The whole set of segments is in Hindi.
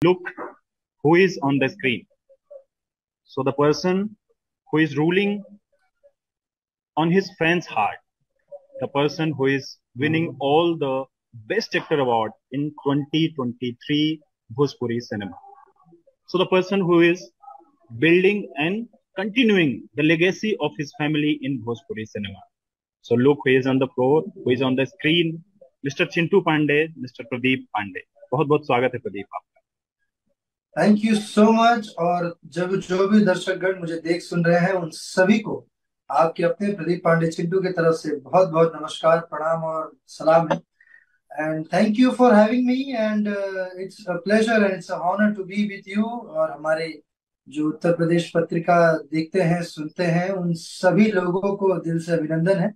look who is on the screen. So the person who is ruling on his friend's heart, the person who is winning all the Best Actor Award in 2023 Bhojpuri cinema. So the person who is building and continuing the legacy of his family in Bhojpuri cinema. So look who is on the floor, who is on the screen, Mr. Chintu Pandey, Mr. Pradeep Pandey. बहुत बहुत स्वागत है प्रदीप आपका। Thank you so much. और जब जो भी दर्शकगण मुझे देख सुन रहे हैं उन सभी को आपके अपने प्रदीप पांडे चिंटू की तरफ से बहुत बहुत नमस्कार, प्रणाम और सलाम है। And thank you for having me and it's a pleasure and it's a honour to be with you. और हमारे जो उत्तर प्रदेश पत्रिका देखते हैं सुनते हैं उन सभी लोगों को दिल से अभिनंदन है।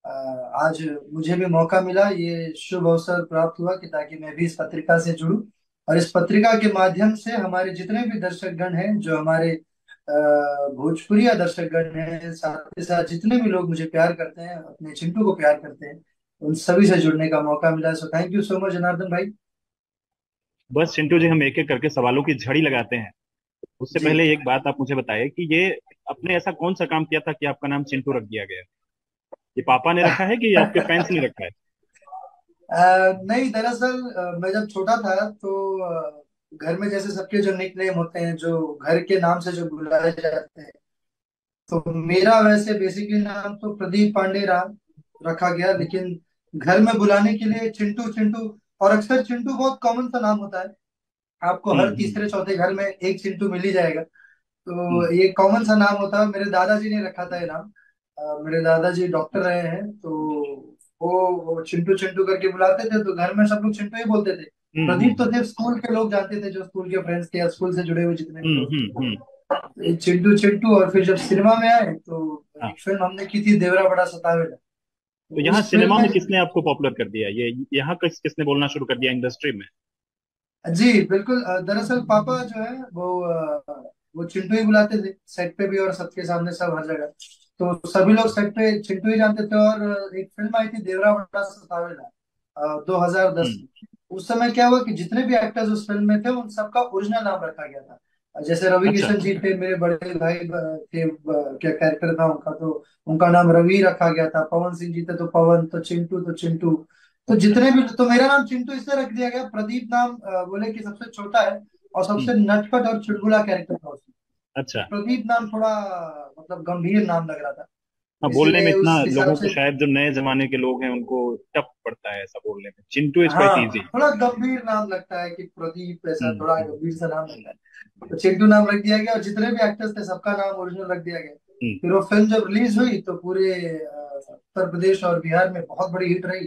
आज मुझे भी मौका मिला, ये शुभ अवसर प्राप्त हुआ कि ताकि मैं भी इस पत्रिका से जुड़ूं और इस पत्रिका के माध्यम से हमारे जितने भी दर्शकगण हैं, जो हमारे भोजपुरिया दर्शकगण हैं, साथ ही साथ जितने भी लोग मुझे प्यार करते हैं, अपने चिंटू को प्यार करते हैं, उन सभी से जुड़ने का मौका मिला। So thank you so much Janardan भाई। बस चिंटू जी, हम एक एक करके सवालों की झड़ी लगाते हैं। उससे जी। पहले एक बात आप मुझे बताइए कि ये आपने ऐसा कौन सा काम किया था कि आपका नाम चिंटू रख दिया गया? ये पापा ने रखा है कि ये आपके फैंस ने रखा है? नहीं, दरअसल मैं जब छोटा था तो घर में जैसे सबके जो निक नेम होते हैं, जो घर के नाम से जो बुलाए जाते हैं, तो मेरा वैसे बेसिकली नाम तो प्रदीप पांडे रखा गया। लेकिन घर में बुलाने के लिए चिंटू चिंटू, और अक्सर चिंटू बहुत कॉमन सा नाम होता है, आपको हर हम्म। तीसरे चौथे घर में एक चिंटू मिल ही जाएगा। हम्म। तो ये कॉमन सा नाम होता है। मेरे दादाजी ने रखा था ये नाम। मेरे दादाजी डॉक्टर रहे हैं, तो वो चिंटू चिंटू करके बुलाते थे, तो घर में सब लोग चिंटू ही बोलते थे। हम्म। प्रदीप तो सिर्फ स्कूल के लोग जानते थे, जो स्कूल के फ्रेंड्स थे या स्कूल से जुड़े हुए जितने भी हम्म। लोग थे। हम्म। हम्म। ये चिंटू चिंटू। और फिर जब सिनेमा में आए तो हाँ। एक फिल्म हमने की थी, देवरा बड़ा सतावेला। तो तो यहाँ उस सिनेमा फिल्म में में, किसने आपको पॉपुलर कर दिया? ये यहाँ किसने बोलना शुरू कर दिया इंडस्ट्री में? जी बिल्कुल। दरअसल पापा जो है वो चिंटू ही बुलाते थे, सेट पे भी और सबके सामने, सब हर जगह। तो सभी लोग सेट पे चिंटू ही जानते थे। और एक फिल्म आई थी देवरा बड़ा सतावेला 2010 हम्म। में। उस समय क्या हुआ कि जितने भी एक्टर्स उस फिल्म में थे उन सबका ओरिजिनल नाम रखा गया था। जैसे रवि अच्छा। किशन जी थे, मेरे बड़े भाई थे, क्या कैरेक्टर था उनका, तो उनका नाम रवि रखा गया था। पवन सिंह जी थे तो पवन, तो चिंटू तो चिंटू। तो अच्छा। जितने भी, तो मेरा नाम चिंटू इसलिए रख दिया गया, प्रदीप नाम बोले कि सबसे छोटा है और सबसे हम्म। नटखट और चुलबुला कैरेक्टर था उसमें। तो अच्छा। प्रदीप नाम थोड़ा मतलब गंभीर नाम लग रहा था, हाँ, बोलने में इसीलिए इतना उस हिसाब लोगों को से। शायद जो नए जमाने के लोग हैं उनको टफ पड़ता है ऐसा बोलने में। चिंटू इज क्वाइट हाँ, इजी। थोड़ा गंभीर नाम लगता है कि प्रदीप, ऐसा हम्म। थोड़ा हम्म। गंभीर सा नाम लगता है। तो चिंटू नाम रख दिया गया और जितने भी एक्टर्स थे सबका नाम ओरिजिनल रख दिया गया। हम्म। फिर वो फिल्म जब रिलीज हुई तो पूरे उत्तर प्रदेश और बिहार में बहुत बड़ी हिट रही।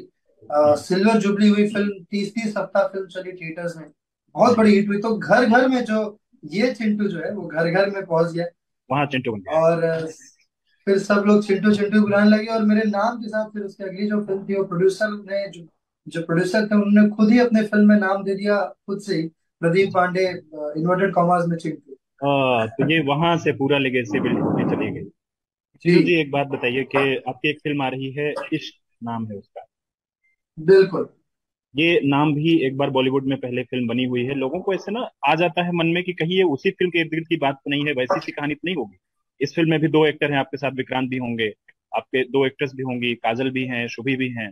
हम्म। सिल्वर जुबली हुई फिल्म, 30-30 सप्ताह फिल्म चली थिएटर्स में, बहुत हम्म। बड़ी हिट हुई। तो घर घर में जो ये चिंटू जो है वो घर घर में पहुंच गया। वहां चिंटू बन गया है। और फिर सब लोग चिंटू चिंटू बुलाने लगे। और मेरे नाम के साथ फिर उसकी अगली जो फिल्म थी, वो प्रोड्यूसर ने, जो प्रोड्यूसर थे उन्होंने खुद ही अपने फिल्म में नाम दे दिया खुद से ही, प्रदीप पांडे, इन्वर्टेड कॉमास में चिंटू। तो ये वहां से पूरा लेगेसी बिल्ड होती चली गई। चिंटू जी जी, एक बात बताइए कि आपकी एक फिल्म आ रही है, इश्क नाम है उसका। बिल्कुल। ये नाम भी एक बार बॉलीवुड में पहले फिल्म बनी हुई है। लोगों को ऐसे ना आ जाता है मन में कि कहीं ये उसी फिल्म के इर्द गिर्द की बात तो नहीं है, वैसी सी कहानी तो नहीं होगी। इस फिल्म में भी दो एक्टर हैं आपके साथ, विक्रांत भी होंगे, आपके दो एक्ट्रेस भी होंगी, काजल भी हैं, शुभी भी हैं।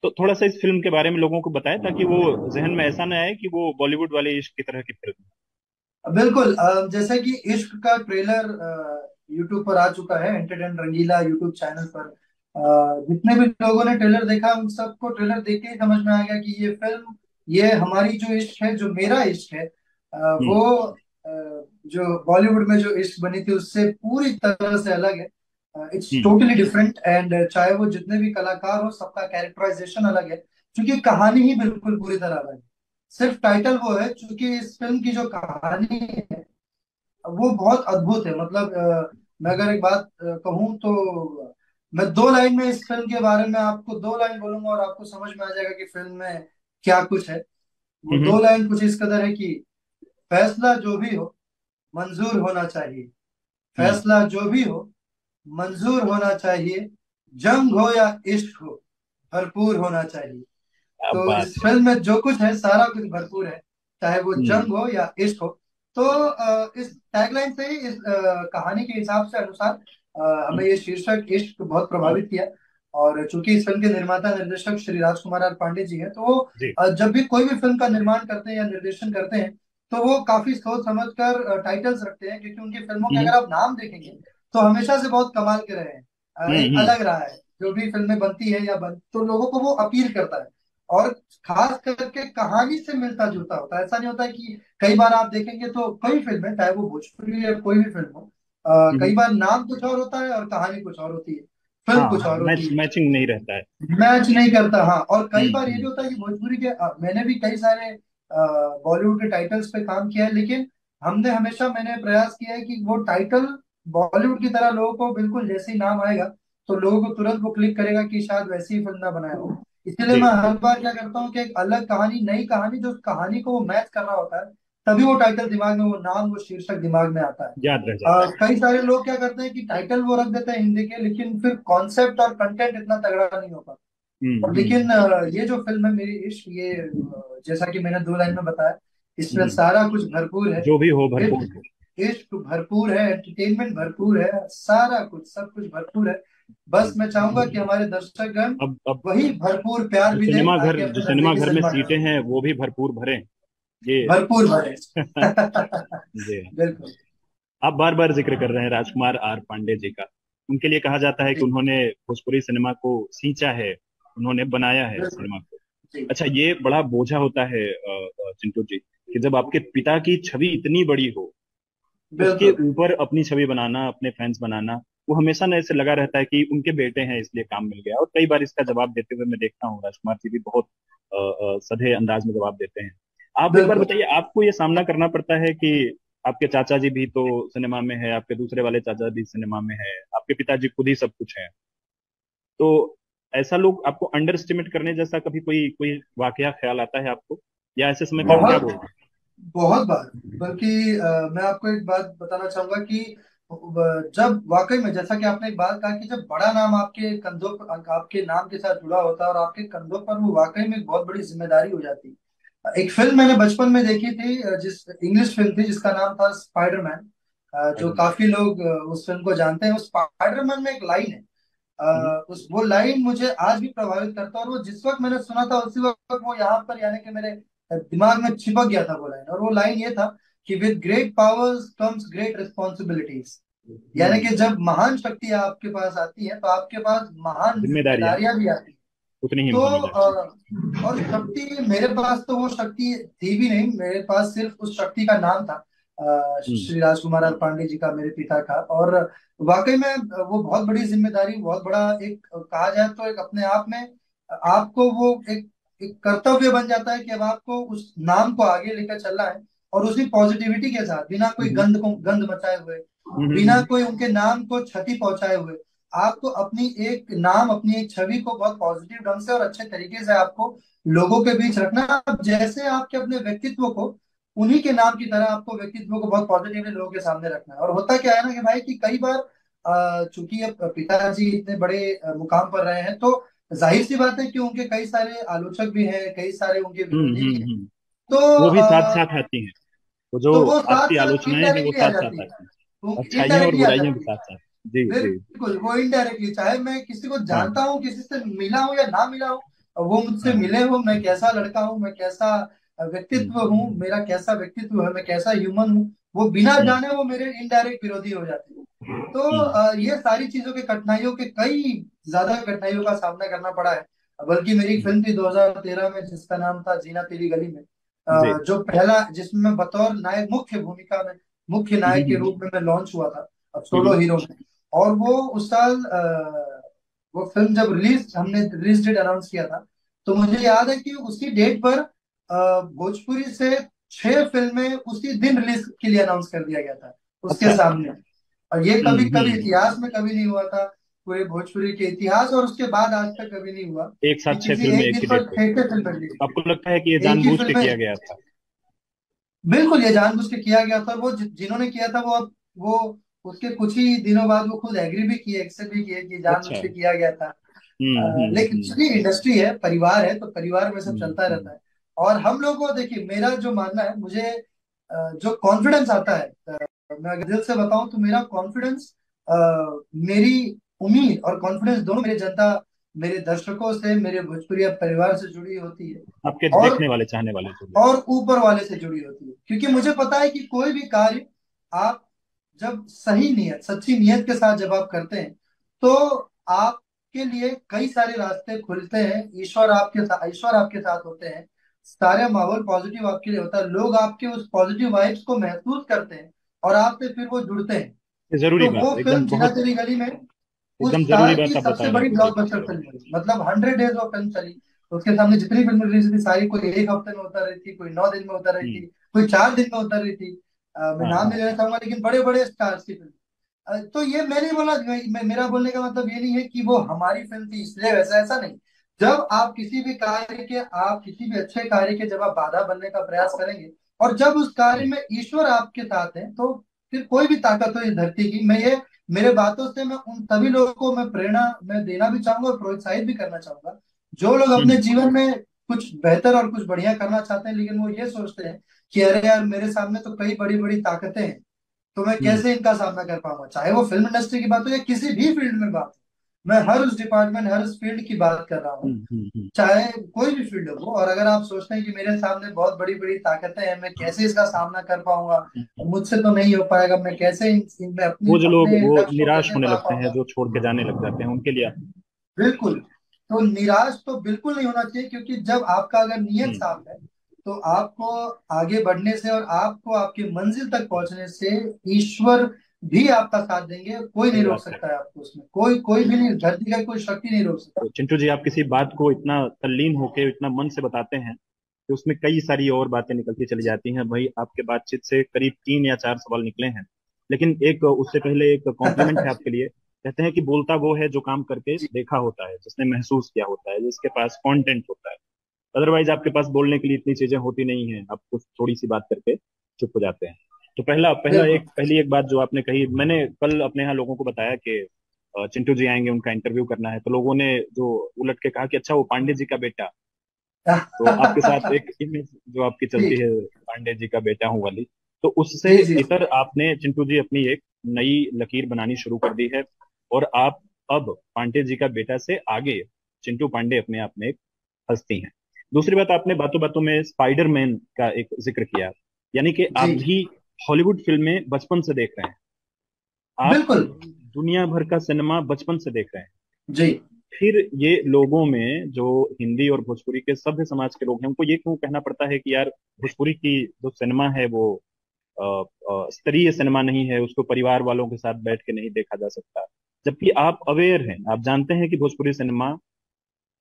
तो थोड़ा सा इस फिल्म के बारे में लोगों को बताएं ताकि वो जहन में ऐसा ना आए कि वो बॉलीवुड वाले इश्क की तरह की फिल्म है। बिल्कुल। जैसे कि इश्क का ट्रेलर यूट्यूब पर आ चुका है, एंटरटेन रंगीला यूट्यूब चैनल पर। जितने भी लोगों ने ट्रेलर देखा उन सबको ट्रेलर देख के ही समझ में आ गया कि ये फिल्म, ये हमारी जो इश्क है, जो मेरा इश्क है, हम्म। वो जो बॉलीवुड में जो इश्क बनी थी उससे पूरी तरह से अलग है। It's hmm. Totally different. And चाहे वो जितने भी कलाकार हो, सबका कैरेक्टराइजेशन अलग है, क्योंकि कहानी ही बिल्कुल पूरी तरह अलग है। सिर्फ टाइटल वो है, क्योंकि इस फिल्म की जो कहानी है वो बहुत अद्भुत है। मतलब मैं अगर एक बात कहूँ तो मैं 2 लाइन में इस फिल्म के बारे में आपको 2 लाइन बोलूंगा और आपको समझ में आ जाएगा कि फिल्म में क्या कुछ है। वो हम्म। 2 लाइन कुछ इस कदर है कि फैसला जो भी हो मंजूर होना चाहिए, हम्म। फैसला जो भी हो मंजूर होना चाहिए, जंग हो या इश्क हो भरपूर होना चाहिए। क्या तो बात इस है! फिल्म में जो कुछ है सारा कुछ भरपूर है। चाहे वो हम्म। जंग हो या इश्क हो। तो इस टैगलाइन से ही, इस कहानी के हिसाब से अनुसार हमें ये शीर्षक इश्क बहुत प्रभावित किया। और चूंकि इस फिल्म के निर्माता निर्देशक श्री राजकुमार आर पांडे जी हैं, तो वो जी। जब भी कोई भी फिल्म का निर्माण करते हैं या निर्देशन करते हैं, तो वो काफी सोच समझ कर टाइटल्स रखते हैं, क्योंकि उनकी फिल्मों के हम्म अगर आप नाम देखेंगे तो हमेशा से बहुत कमाल के रहे हैं। एक हम्म। अलग रहा है, जो भी फिल्में बनती है या बन, तो लोगों को वो अपील करता है। और खास करके कहानी से मिलता जुलता होता है। ऐसा नहीं होता है कि कई बार आप देखेंगे तो कई फिल्में, चाहे वो भोजपुरी या कोई भी फिल्म हो, कई हम्म। बार नाम कुछ और होता है और कहानी कुछ और होती है, फिल्म हाँ कुछ हाँ, और होती है, मैचिंग नहीं रहता है। मैच नहीं करता। हाँ, और कई बार ये भी हम्म। होता है कि भोजपुरी के मैंने भी कई सारे बॉलीवुड के टाइटल्स पे काम किया है, लेकिन हमने हमेशा, मैंने प्रयास किया है कि वो टाइटल बॉलीवुड की तरह लोगों को बिल्कुल जैसे ही नाम आएगा तो लोगों को तुरंत वो क्लिक करेगा कि शायद वैसी ही फिल्म ना बनाया हो। इसलिए जी। मैं हर बार क्या करता हूँ कि एक अलग कहानी, नई कहानी, जो कहानी को वो मैच कर रहा होता है, तभी वो टाइटल दिमाग में, वो नाम, वो शीर्षक दिमाग में आता है। याद रह जाता है। कई सारे लोग क्या करते हैं कि टाइटल वो रख देते हैं हिंदी के, लेकिन फिर कॉन्सेप्ट और कंटेंट इतना तगड़ा नहीं हो पाता। और लेकिन हम्म। ये जो फिल्म है मेरी इश्क, ये जैसा कि मैंने दो लाइन में बताया, इसमें हम्म। सारा कुछ भरपूर है। जो भी हो भरपूर इश्क, हो। इश्क भरपूर है, एंटरटेनमेंट भरपूर है, सारा कुछ, सब कुछ भरपूर है। बस मैं चाहूंगा कि हमारे दर्शकगण अब वही भरपूर प्यार भी दें, ताकि जो अपने सिनेमा नजदीकी घर में सिनेमा घर सीटें हैं वो भी भरपूर भरें। ये भरपूर भरे। जी। बिल्कुल। आप बार बार जिक्र कर रहे हैं राजकुमार आर पांडे जी का। उनके लिए कहा जाता है कि जी, उन्होंने भोजपुरी सिनेमा को सींचा है, उन्होंने बनाया है बिल्कुल। सिनेमा को। जी, अच्छा, ये बड़ा बोझा होता है चिंटू जी, कि जब आपके पिता की छवि इतनी बड़ी हो, उसके बिल्कुल। ऊपर अपनी छवि बनाना, अपने फैंस बनाना, वो हमेशा ना ऐसे लगा रहता है कि उनके बेटे हैं इसलिए काम मिल गया। और कई बार इसका जवाब देते हुए मैं देखता हूँ, राजकुमार जी भी बहुत सधे अंदाज में जवाब देते हैं। आप एक बार बिल्कुल। बताइए, आपको ये सामना करना पड़ता है कि आपके चाचा जी भी तो सिनेमा में है, आपके दूसरे वाले चाचा भी सिनेमा में है, आपके पिताजी खुद ही सब कुछ है, तो ऐसा लोग आपको अंडर एस्टिमेट करने जैसा कभी कोई कोई वाकया ख्याल आता है आपको, या ऐसे समय पे आप क्या बहुत बोलते बहुत बार। बल्कि मैं आपको एक बात बताना चाहूंगा कि जब वाकई में, जैसा कि आपने एक बात कहा कि जब बड़ा नाम आपके कंधों पर, आपके नाम के साथ जुड़ा होता है और आपके कंधों पर, वो वाकई में एक बहुत बड़ी जिम्मेदारी हो जाती है। एक फिल्म मैंने बचपन में देखी थी, जिस इंग्लिश फिल्म थी जिसका नाम था स्पाइडरमैन। जो हैं? काफी लोग उस फिल्म को जानते हैं। उस स्पाइडरमैन में एक लाइन है, उस वो लाइन मुझे आज भी प्रभावित करता है, और वो जिस वक्त मैंने सुना था उसी वक्त वो यहाँ पर, यानी कि मेरे दिमाग में चिपक गया था वो लाइन। और वो लाइन ये था कि with great powers comes great responsibilities. यानी हम्म। कि जब महान शक्ति आपके पास आती है तो आपके पास महान जिम्मेदारियां जिम्मेदारियां भी आती हैं। उतनी ही तो जिम्मेदारी। और शक्ति, मेरे पास तो वो शक्ति थी भी नहीं, मेरे पास सिर्फ उस शक्ति का नाम था, हम्म श्री राजकुमार आर पांडे जी का, मेरे पिता का। और वाकई में वो बहुत बड़ी जिम्मेदारी, बहुत बड़ा, एक कहा जाए तो एक अपने आप में आपको वो एक कर्तव्य बन जाता है कि अब आपको उस नाम को आगे लेकर चलना है। और उसी पॉजिटिविटी के साथ, बिना कोई हम्म गंद मचाए हुए, बिना हम्म। कोई उनके नाम को क्षति पहुंचाए हुए, आपको अपनी एक नाम, अपनी एक छवि को बहुत पॉजिटिव ढंग से और अच्छे तरीके से आपको लोगों के बीच रखना है। अब जैसे आपके अपने व्यक्तित्व को, उन्हीं के नाम की तरह आपको व्यक्तित्व को बहुत पॉजिटिवली लोगों के सामने रखना है। और होता क्या है ना कि भाई, कि कई बार चूंकि अब पिताजी इतने बड़े मुकाम पर रहे हैं, तो जाहिर सी बात है कि उनके कई सारे आलोचक भी हैं, कई सारे उनके विरोधी भी हैं। हम्म। तो वो भी साथ साथ आती हैं, वो जो वो साथ आपकी साथ आलोचनाएं हैं वो इनडायरेक्टली आ साथ साथ जाती आती हैं। है, अच्छाइयाँ और इनडायरेक्टली आ बुराइयां भी जाती है। साथ साथ। जी जी। बिल्कुल, वो इनडायरेक्टली, चाहे मैं किसी को हाँ। जानता हूँ, किसी से मिला हूँ या ना मिला हूँ, वो मुझसे हाँ। मिले हो, मैं कैसा लड़का हूँ, मैं कैसा व्यक्तित्व हम्म हूँ, मेरा कैसा व्यक्तित्व है, मैं कैसा ह्यूमन हूँ, वो बिना हम्म जाने वो मेरे इनडायरेक्ट विरोधी हो जाते हैं। तो हम्म। ये सारी चीजों के, कठिनाइयों के, कई ज्यादा कठिनाइयों का सामना करना पड़ा है। बल्कि मेरी एक फिल्म थी 2013 में जिसका नाम था जीना तेरी गली में, जी। जो पहला, जिसमें मैं बतौर नायक, मुख्य भूमिका में, मुख्य नायक के हम्म रूप में मैं लॉन्च हुआ था, अब सोलो हम्म। हीरो में। और वो उस साल वो फिल्म जब रिलीज, हमने रिलीज डेट अनाउंस किया था, तो मुझे याद है कि उसी डेट पर भोजपुरी से 6 फिल्में उसी दिन रिलीज के लिए अनाउंस कर दिया गया था उसके अच्छा। सामने। और ये कभी कभी हम्म। इतिहास में कभी नहीं हुआ था, पूरे भोजपुरी के इतिहास, और उसके बाद आज तक कभी नहीं हुआ एक कि साथ छह किसी फिल्में एक एक ही दिन डेट पर पे। 6 फिल्में रिलीज आपको लगता है कि ये हुई, एक ही जानबूझ के फिल्में। किया गया था? बिल्कुल, ये जानबूझ के किया गया था। और वो जिन्होंने किया था, वो अब वो उसके कुछ ही दिनों बाद वो खुद एग्री भी किए, एक्सेप्ट भी किए कि जानबूझ अच्छा। के किया गया था। लेकिन हम्म। चलिए, इंडस्ट्री है, परिवार है, तो परिवार में सब चलता रहता हम्म। है। और हम लोग को देखिए, मेरा जो मानना है, मुझे जो कॉन्फिडेंस आता है, मैं अगर दिल से बताऊं तो मेरा कॉन्फिडेंस, मेरी उम्मीद और कॉन्फिडेंस दोनों मेरे जनता, मेरे दर्शकों से, मेरे भोजपुरी परिवार से जुड़ी होती है। आपके और देखने वाले चाहने वाले जो भी। और ऊपर वाले से जुड़ी होती है, क्योंकि मुझे पता है कि कोई भी कार्य आप जब सही नियत, सच्ची नियत के साथ जब आप करते हैं, तो आपके लिए कई सारे रास्ते खुलते हैं। ईश्वर आपके साथ होते हैं। सारे माहौल पॉजिटिव आपके लिए होता है, लोग आपके उस पॉजिटिव वाइब्स को महसूस करते हैं और आपसे फिर वो जुड़ते हैं। ये जरूरी तो बात वो है, फिल्म एकदम जीना बहुत तेरी गली में उस एकदम जरूरी साल की बात आप बता सबसे रहे बड़ी हैं पूरी। ब्लॉकबस्टर फिल्म हुई। मतलब 100 डेज वो फिल्म चली, उसके सामने जितनी फिल्म रिलीज हुई सारी, कोई एक हफ्ते में उतर रही थी, कोई 9 दिन में उतर रही थी, हम्म। कोई 4 दिन में उतर रही थी। मैं हाँ नाम हाँ नहीं लेना चाहूंगा, लेकिन बड़े बड़े स्टार्स की फिल्म। तो ये मैं नहीं बोला, मेरा बोलने का मतलब ये नहीं है कि वो हमारी फिल्म थी इसलिए वैसा, ऐसा नहीं। जब आप किसी भी कार्य के, आप किसी भी अच्छे कार्य के जब आप बाधा बनने का प्रयास करेंगे, और जब उस कार्य हाँ। में ईश्वर आपके साथ है, तो फिर कोई भी ताकत हो इस धरती की, मैं ये, मेरे बातों से मैं उन सभी लोगों को मैं प्रेरणा मैं देना भी चाहूंगा और प्रोत्साहित भी करना चाहूंगा, जो लोग अपने हम्म। जीवन में कुछ बेहतर और कुछ बढ़िया करना चाहते हैं, लेकिन वो ये सोचते हैं कि अरे यार, मेरे सामने तो कई बड़ी बड़ी ताकतें हैं, तो मैं हम्म कैसे इनका सामना कर पाऊंगा। चाहे वो फिल्म इंडस्ट्री की बात हो या किसी भी फील्ड में बात हो, मैं हर उस डिपार्टमेंट, हर उस फील्ड की बात कर रहा हूँ, हम्म। चाहे कोई भी फील्ड हो वो। और अगर आप सोचते हैं कि मेरे सामने बहुत बड़ी बड़ी ताकतें हैं, मैं कैसे इसका सामना कर पाऊंगा, मुझसे तो नहीं हो पाएगा, मैं कैसे मैं वो अपनी जो लोग अपने वो लक्ष्य को निराश कैसे होने पा लगते हैं, पाऊंगा। जो छोड़ के जाने लग जाते हैं, उनके लिए बिल्कुल। तो निराश तो बिल्कुल नहीं होना चाहिए, क्योंकि जब आपका अगर नियत साफ है, तो आपको आगे बढ़ने से और आपको आपकी मंजिल तक पहुंचने से ईश्वर भी आपका साथ देंगे। कोई नहीं सही रोक बात है। सकता है आपको उसमें, कोई कोई भी नहीं, धरती का कोई शक्ति नहीं रोक सकता। तो चिंटू जी, आप किसी बात को इतना तल्लीन होके इतना मन से बताते हैं कि उसमें कई सारी और बातें निकलती चली जाती हैं। भाई, आपके बातचीत से करीब 3 या 4 सवाल निकले हैं, लेकिन एक उससे पहले एक कॉम्प्लीमेंट है आपके लिए। कहते हैं कि बोलता वो है जो काम करके जी। देखा होता है, जिसने महसूस किया होता है, जिसके पास कंटेंट होता है। अदरवाइज आपके पास बोलने के लिए इतनी चीजें होती नहीं हैं, आप कुछ थोड़ी सी बात करके चुप हो जाते हैं। तो पहला पहला बिल्कुल। एक पहली एक बात जो आपने कही, मैंने कल अपने यहाँ लोगों को बताया कि चिंटू जी आएंगे, उनका इंटरव्यू करना है, तो लोगों ने जो उलट के कहा कि अच्छा वो पांडे जी का बेटा। तो आपके साथ एक इमेज जो आपकी जी चलती है, पांडे जी का बेटा हूँ वाली, तो उससे जी जी। इतर आपने चिंटू जी अपनी एक नई लकीर बनानी शुरू कर दी है। और आप अब पांडे जी का बेटा से आगे चिंटू पांडे अपने आप में एक हस्ती हैं। दूसरी बात, आपने बातों बातों में स्पाइडरमैन का एक जिक्र किया, यानी कि आप जी भी हॉलीवुड फिल्में बचपन से देख रहे हैं। आप बिल्कुल। दुनिया भर का सिनेमा बचपन से देख रहे हैं। जी। फिर ये लोगों में जो हिंदी और भोजपुरी के सभ्य समाज के लोग हैं, उनको ये क्यों कहना पड़ता है कि यार भोजपुरी की जो सिनेमा है वो स्तरीय सिनेमा नहीं है, उसको परिवार वालों के साथ बैठ के नहीं देखा जा सकता। जबकि आप अवेयर हैं, आप जानते हैं कि भोजपुरी सिनेमा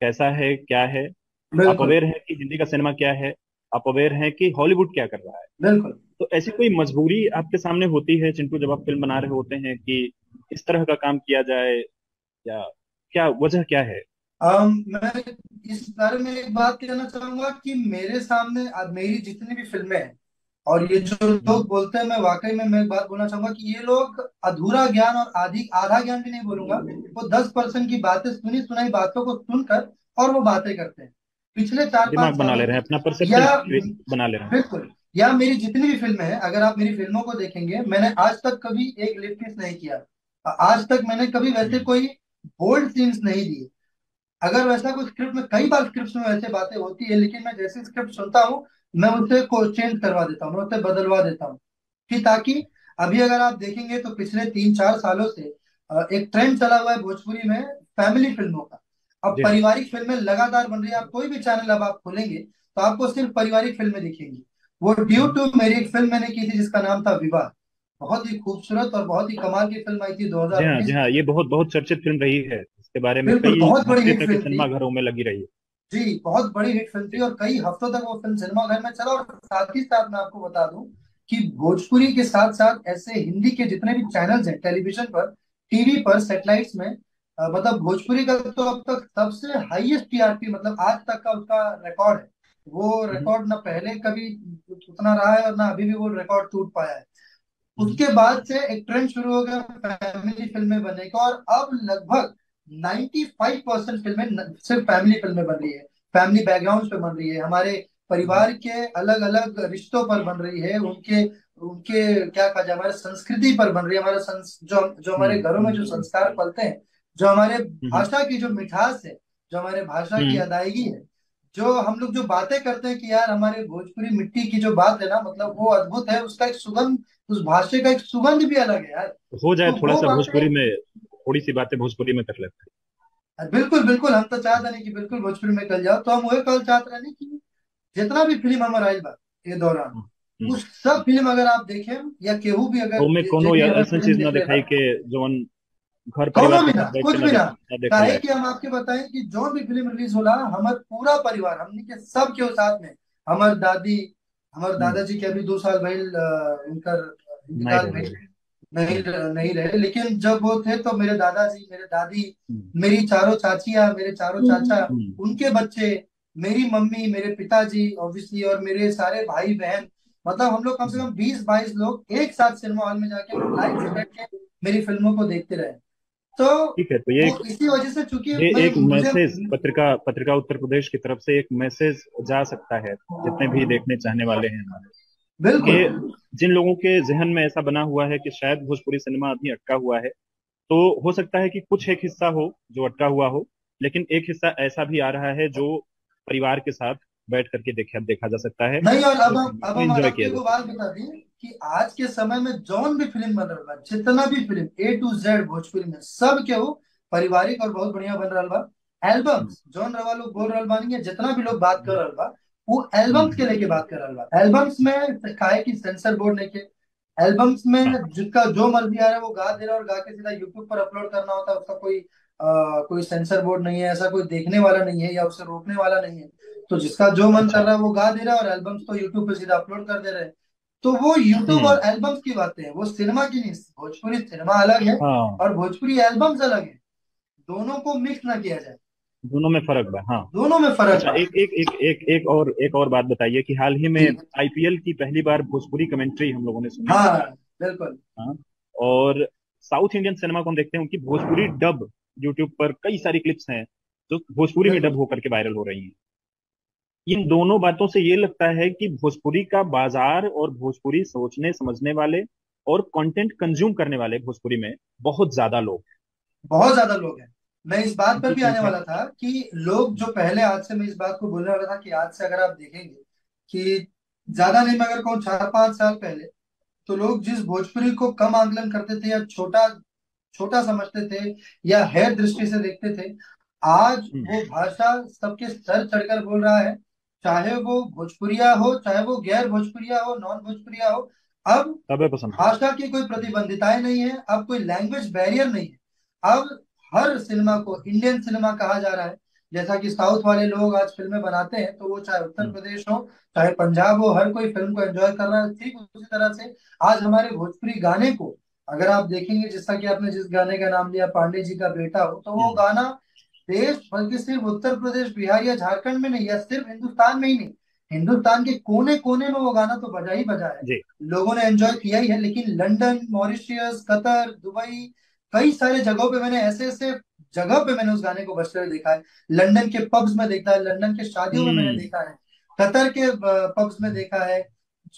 कैसा है, क्या है। आप बिल्कुल। अवेयर हैं कि हिंदी का सिनेमा क्या है। आप अवेयर हैं कि हॉलीवुड क्या कर रहा है। बिल्कुल। तो ऐसी कोई मजबूरी आपके सामने होती है चिंटू, जब आप फिल्म बना रहे होते हैं, कि इस तरह का काम किया जाए, या क्या वजह क्या है? मैं इस बारे में एक बात कहना चाहूंगा कि मेरे सामने अब मेरी जितनी भी फिल्में हैं, और ये जो हम्म। लोग बोलते हैं, मैं वाकई में मैं एक बात बोलना चाहूंगा कि ये लोग अधूरा ज्ञान और आधी आधा ज्ञान भी नहीं बोलूंगा, वो 10% की बातें, सुनी सुनाई बातों को सुनकर और वो बातें करते हैं पिछले चार दिमाग पांच बना ले सालों रहे से। हैं, अपना या परसेप्शन बना ले रहे हैं। बिल्कुल, या मेरी जितनी भी फिल्में हैं, अगर आप मेरी फिल्मों को देखेंगे, मैंने आज तक कभी एक लिप किस नहीं किया। आज तक मैंने कभी वैसे हम्म। कोई बोल्ड सीन्स नहीं दिए। अगर वैसा कुछ स्क्रिप्ट में, कई बार स्क्रिप्ट में वैसे बातें होती है, लेकिन मैं जैसे स्क्रिप्ट सुनता हूँ, मैं उसे को चेंज करवा देता हूँ, मैं उसे बदलवा देता हूँ, कि ताकि अभी अगर आप देखेंगे तो पिछले 3-4 सालों से एक ट्रेंड चला हुआ है भोजपुरी में फैमिली फिल्मों का। अब जी हाँ। पारिवारिक फिल्में लगातार बन रही है, आप कोई भी चैनल अब आप खोलेंगे तो आपको सिर्फ पारिवारिक फिल्में दिखेंगी। वो ड्यू हम्म। टू मेरी एक फिल्म मैंने की थी जिसका नाम था विवाह। बहुत ही खूबसूरत और बहुत ही कमाल की फिल्म आई थी जी हाँ, जी 2019 हाँ, में। ये बहुत बहुत चर्चित फिल्म रही है, इसके बारे में बिल्कुल, कई बहुत बड़ी हफ्ते हिट तक फिल्म थी। सिनेमा घरों में लगी रही है। जी, बहुत बड़ी हिट फिल्म थी, जी। और कई हफ्तों तक वो फिल्म सिनेमा घर में चला। और साथ ही साथ मैं आपको बता दूं कि भोजपुरी के साथ साथ ऐसे हिंदी के जितने भी चैनल्स हैं टेलीविजन पर, टीवी पर, सैटेलाइट्स में, मतलब भोजपुरी का तो अब तक सबसे हाईएस्ट टीआरपी, मतलब आज तक का उसका रिकॉर्ड है। वो हम्म रिकॉर्ड ना पहले कभी उतना रहा है और ना अभी भी वो रिकॉर्ड टूट पाया है। हम्म। उसके बाद से एक ट्रेंड शुरू हो गया फैमिली फिल्में बनने का, और अब लगभग 95% फिल्में सिर्फ फैमिली फिल्में बन रही है, फैमिली बैकग्राउंड पे बन रही है। हमारे परिवार के अलग अलग रिश्तों पर बन रही है, उनके उनके क्या कहा जाए, हमारे संस्कृति पर बन रही है, हमारे जो जो हमारे घरों में जो संस्कार पलते हैं, जो हमारे भाषा की जो मिठास है, जो हमारे भाषा की अदायगी है, जो हम लोग जो बातें करते हैं कि यार हमारे भोजपुरी मिट्टी की जो बात है ना, मतलब वो अद्भुत है, उसका एक सुगंध, उस भाषा का एक सुगंध भी अलग है यार। हो जाए तो थोड़ा वो सा भोजपुरी बातें, में, थोड़ी सी बातें भोजपुरी में कर लेते बिल्कुल बिल्कुल, हम तो चाहते नहीं कि बिल्कुल भोजपुरी में कल जाओ, तो हम वही कल चाहते रहे कि जितना भी फिल्म हमारा आइल बा ये दौरान, हैं। उस सब फिल्म अगर आप देखें या केहू भी अगर ओमे जे कोनो भी या अगर ऐसा फिल्म चीज ना देख लेगा, दिखाई के जौन घर कौनो परिवार के भी ना, साथ बैठ के कुछ भी ना, ना देखल काहे जाए। कि हम आपके बताएं कि जो भी फिल्म रिलीज होला, हमारे पूरा परिवार, हमने के सब के साथ में, हमार दादी, हमारे हम्म, दादाजी के अभी 2 साल भइल उनकर नहीं इंतकाल रहे। भइल, नहीं नहीं रहे, लेकिन जब वो थे तो मेरे दादाजी, मेरे दादी, हम्म, मेरी चारों चाचियां, मेरे चारों चाचा, हम्म, उनके बच्चे, मेरी मम्मी, मेरे पिताजी ऑब्वियसली, और मेरे सारे भाई बहन, मतलब हम लोग कम से हम्म। कम 20-22 लोग एक साथ सिनेमा हॉल में जाके हम लाइन से बैठ के मेरी फिल्मों को देखते रहे। तो ठीक है, तो वो इसी वजह से, चूंकि ये मैं एक मुझे, मैसेज, पत्रिका पत्रिका उत्तर प्रदेश की तरफ से एक मैसेज जा सकता है जितने भी देखने चाहने वाले हैं हमारे, बिल्कुल कि जिन लोगों के जहन में ऐसा बना हुआ है कि शायद भोजपुरी सिनेमा अभी अटका हुआ है, तो हो सकता है कि कुछ एक हिस्सा हो जो अटका हुआ हो, लेकिन एक हिस्सा ऐसा भी आ रहा है जो परिवार के साथ बैठ करके देखा देखा जा सकता है नहीं, और और अब हम एंजॉय आपको किया एक जा बात सकता बता दी कि आज के समय में जौन भी फिल्म बन रहा बा, जितना भी film A to Z Bhojpuri में, सब के वो पारिवारिक और बहुत बढ़िया बन रहा बा। है। एल्बम्स जौन रवा लोग बोल रहा बानी है, जितना भी लोग बात कर हम्म, रहा बा, वो एल्बम्स के लेके बात कर रहा बा। एल्बम्स में काहे की सेंसर बोर्ड नहीं के, एल्बम्स में हाँ, जिसका जो मर्जी आ रहा है वो गा दे रहा है, और गा के सीधा यूट्यूब पर अपलोड करना होता है, उसका कोई सेंसर बोर्ड नहीं है, ऐसा कोई देखने वाला नहीं है या उसे रोकने वाला नहीं है। तो जिसका जो मन कर अच्छा। रहा है वो गा दे रहा है, और एल्बम्स तो यूट्यूब पे सीधा अपलोड कर दे रहे हैं। तो वो यूट्यूब हम्म। और एल्बम्स की बातें हैं, वो सिनेमा की नहीं। भोजपुरी सिनेमा अलग है हाँ, और भोजपुरी एल्बम्स अलग है, दोनों को मिक्स ना किया जाए, दोनों में फर्क बा, हाँ। दोनों में फर्क अच्छा, बा। एक और बात बताइए कि हाल ही में जी, आईपीएल की पहली बार भोजपुरी कमेंट्री हम लोगों ने सुनी। हाँ बिल्कुल। हाँ। और साउथ इंडियन सिनेमा को हम देखते हैं, उनकी भोजपुरी डब यूट्यूब पर कई सारी क्लिप्स हैं जो भोजपुरी में डब बिल्कुल होकर के वायरल हो रही हैं। इन दोनों बातों से ये लगता है कि भोजपुरी का बाजार और भोजपुरी सोचने समझने वाले और कंटेंट कंज्यूम करने वाले भोजपुरी में बहुत ज्यादा लोग बहुत ज्यादा लोग हैं। मैं इस बात पर उनकी भी आने संख्या। वाला था कि लोग जो पहले, आज से मैं इस बात को बोलने वाला था कि आज से अगर आप देखेंगे कि ज्यादा नहीं, मैं अगर कहूँ 4-5 साल पहले, तो लोग जिस भोजपुरी को कम आकलन करते थे या छोटा छोटा समझते थे या हेय दृष्टि से देखते थे, आज वो भाषा सबके सर चढ़कर बोल रहा है। चाहे वो भोजपुरिया हो, चाहे वो गैर भोजपुरिया हो, नॉन भोजपुरिया हो, अब तबे पसंद है। भाषा की कोई प्रतिबंधिताएं नहीं है, अब कोई लैंग्वेज बैरियर नहीं है। अब हर सिनेमा को इंडियन सिनेमा कहा जा रहा है। जैसा कि साउथ वाले लोग आज फिल्में बनाते हैं, तो वो चाहे उत्तर प्रदेश हो, चाहे पंजाब हो, हर कोई फिल्म को एंजॉय कर रहा है। ठीक उसी तरह से आज हमारे भोजपुरी गाने को अगर आप देखेंगे, जैसा कि आपने जिस गाने का नाम लिया, पांडे जी का बेटा हो, तो वो गाना देश, बल्कि सिर्फ उत्तर प्रदेश, बिहार या झारखंड में नहीं, या सिर्फ हिंदुस्तान में ही नहीं, हिंदुस्तान के कोने कोने में वो गाना तो बजा ही बजा है, जी। लोगों ने एंजॉय किया ही है। लेकिन लंदन, मॉरिशियस, कतर, दुबई, कई सारे जगहों पे, मैंने ऐसे ऐसे जगह पे मैंने उस गाने को बजते हुए देखा है। लंदन के पब्स में देखा है, लंदन के शादियों में मैंने हम्म। देखा है, कतर के पब्स में देखा है,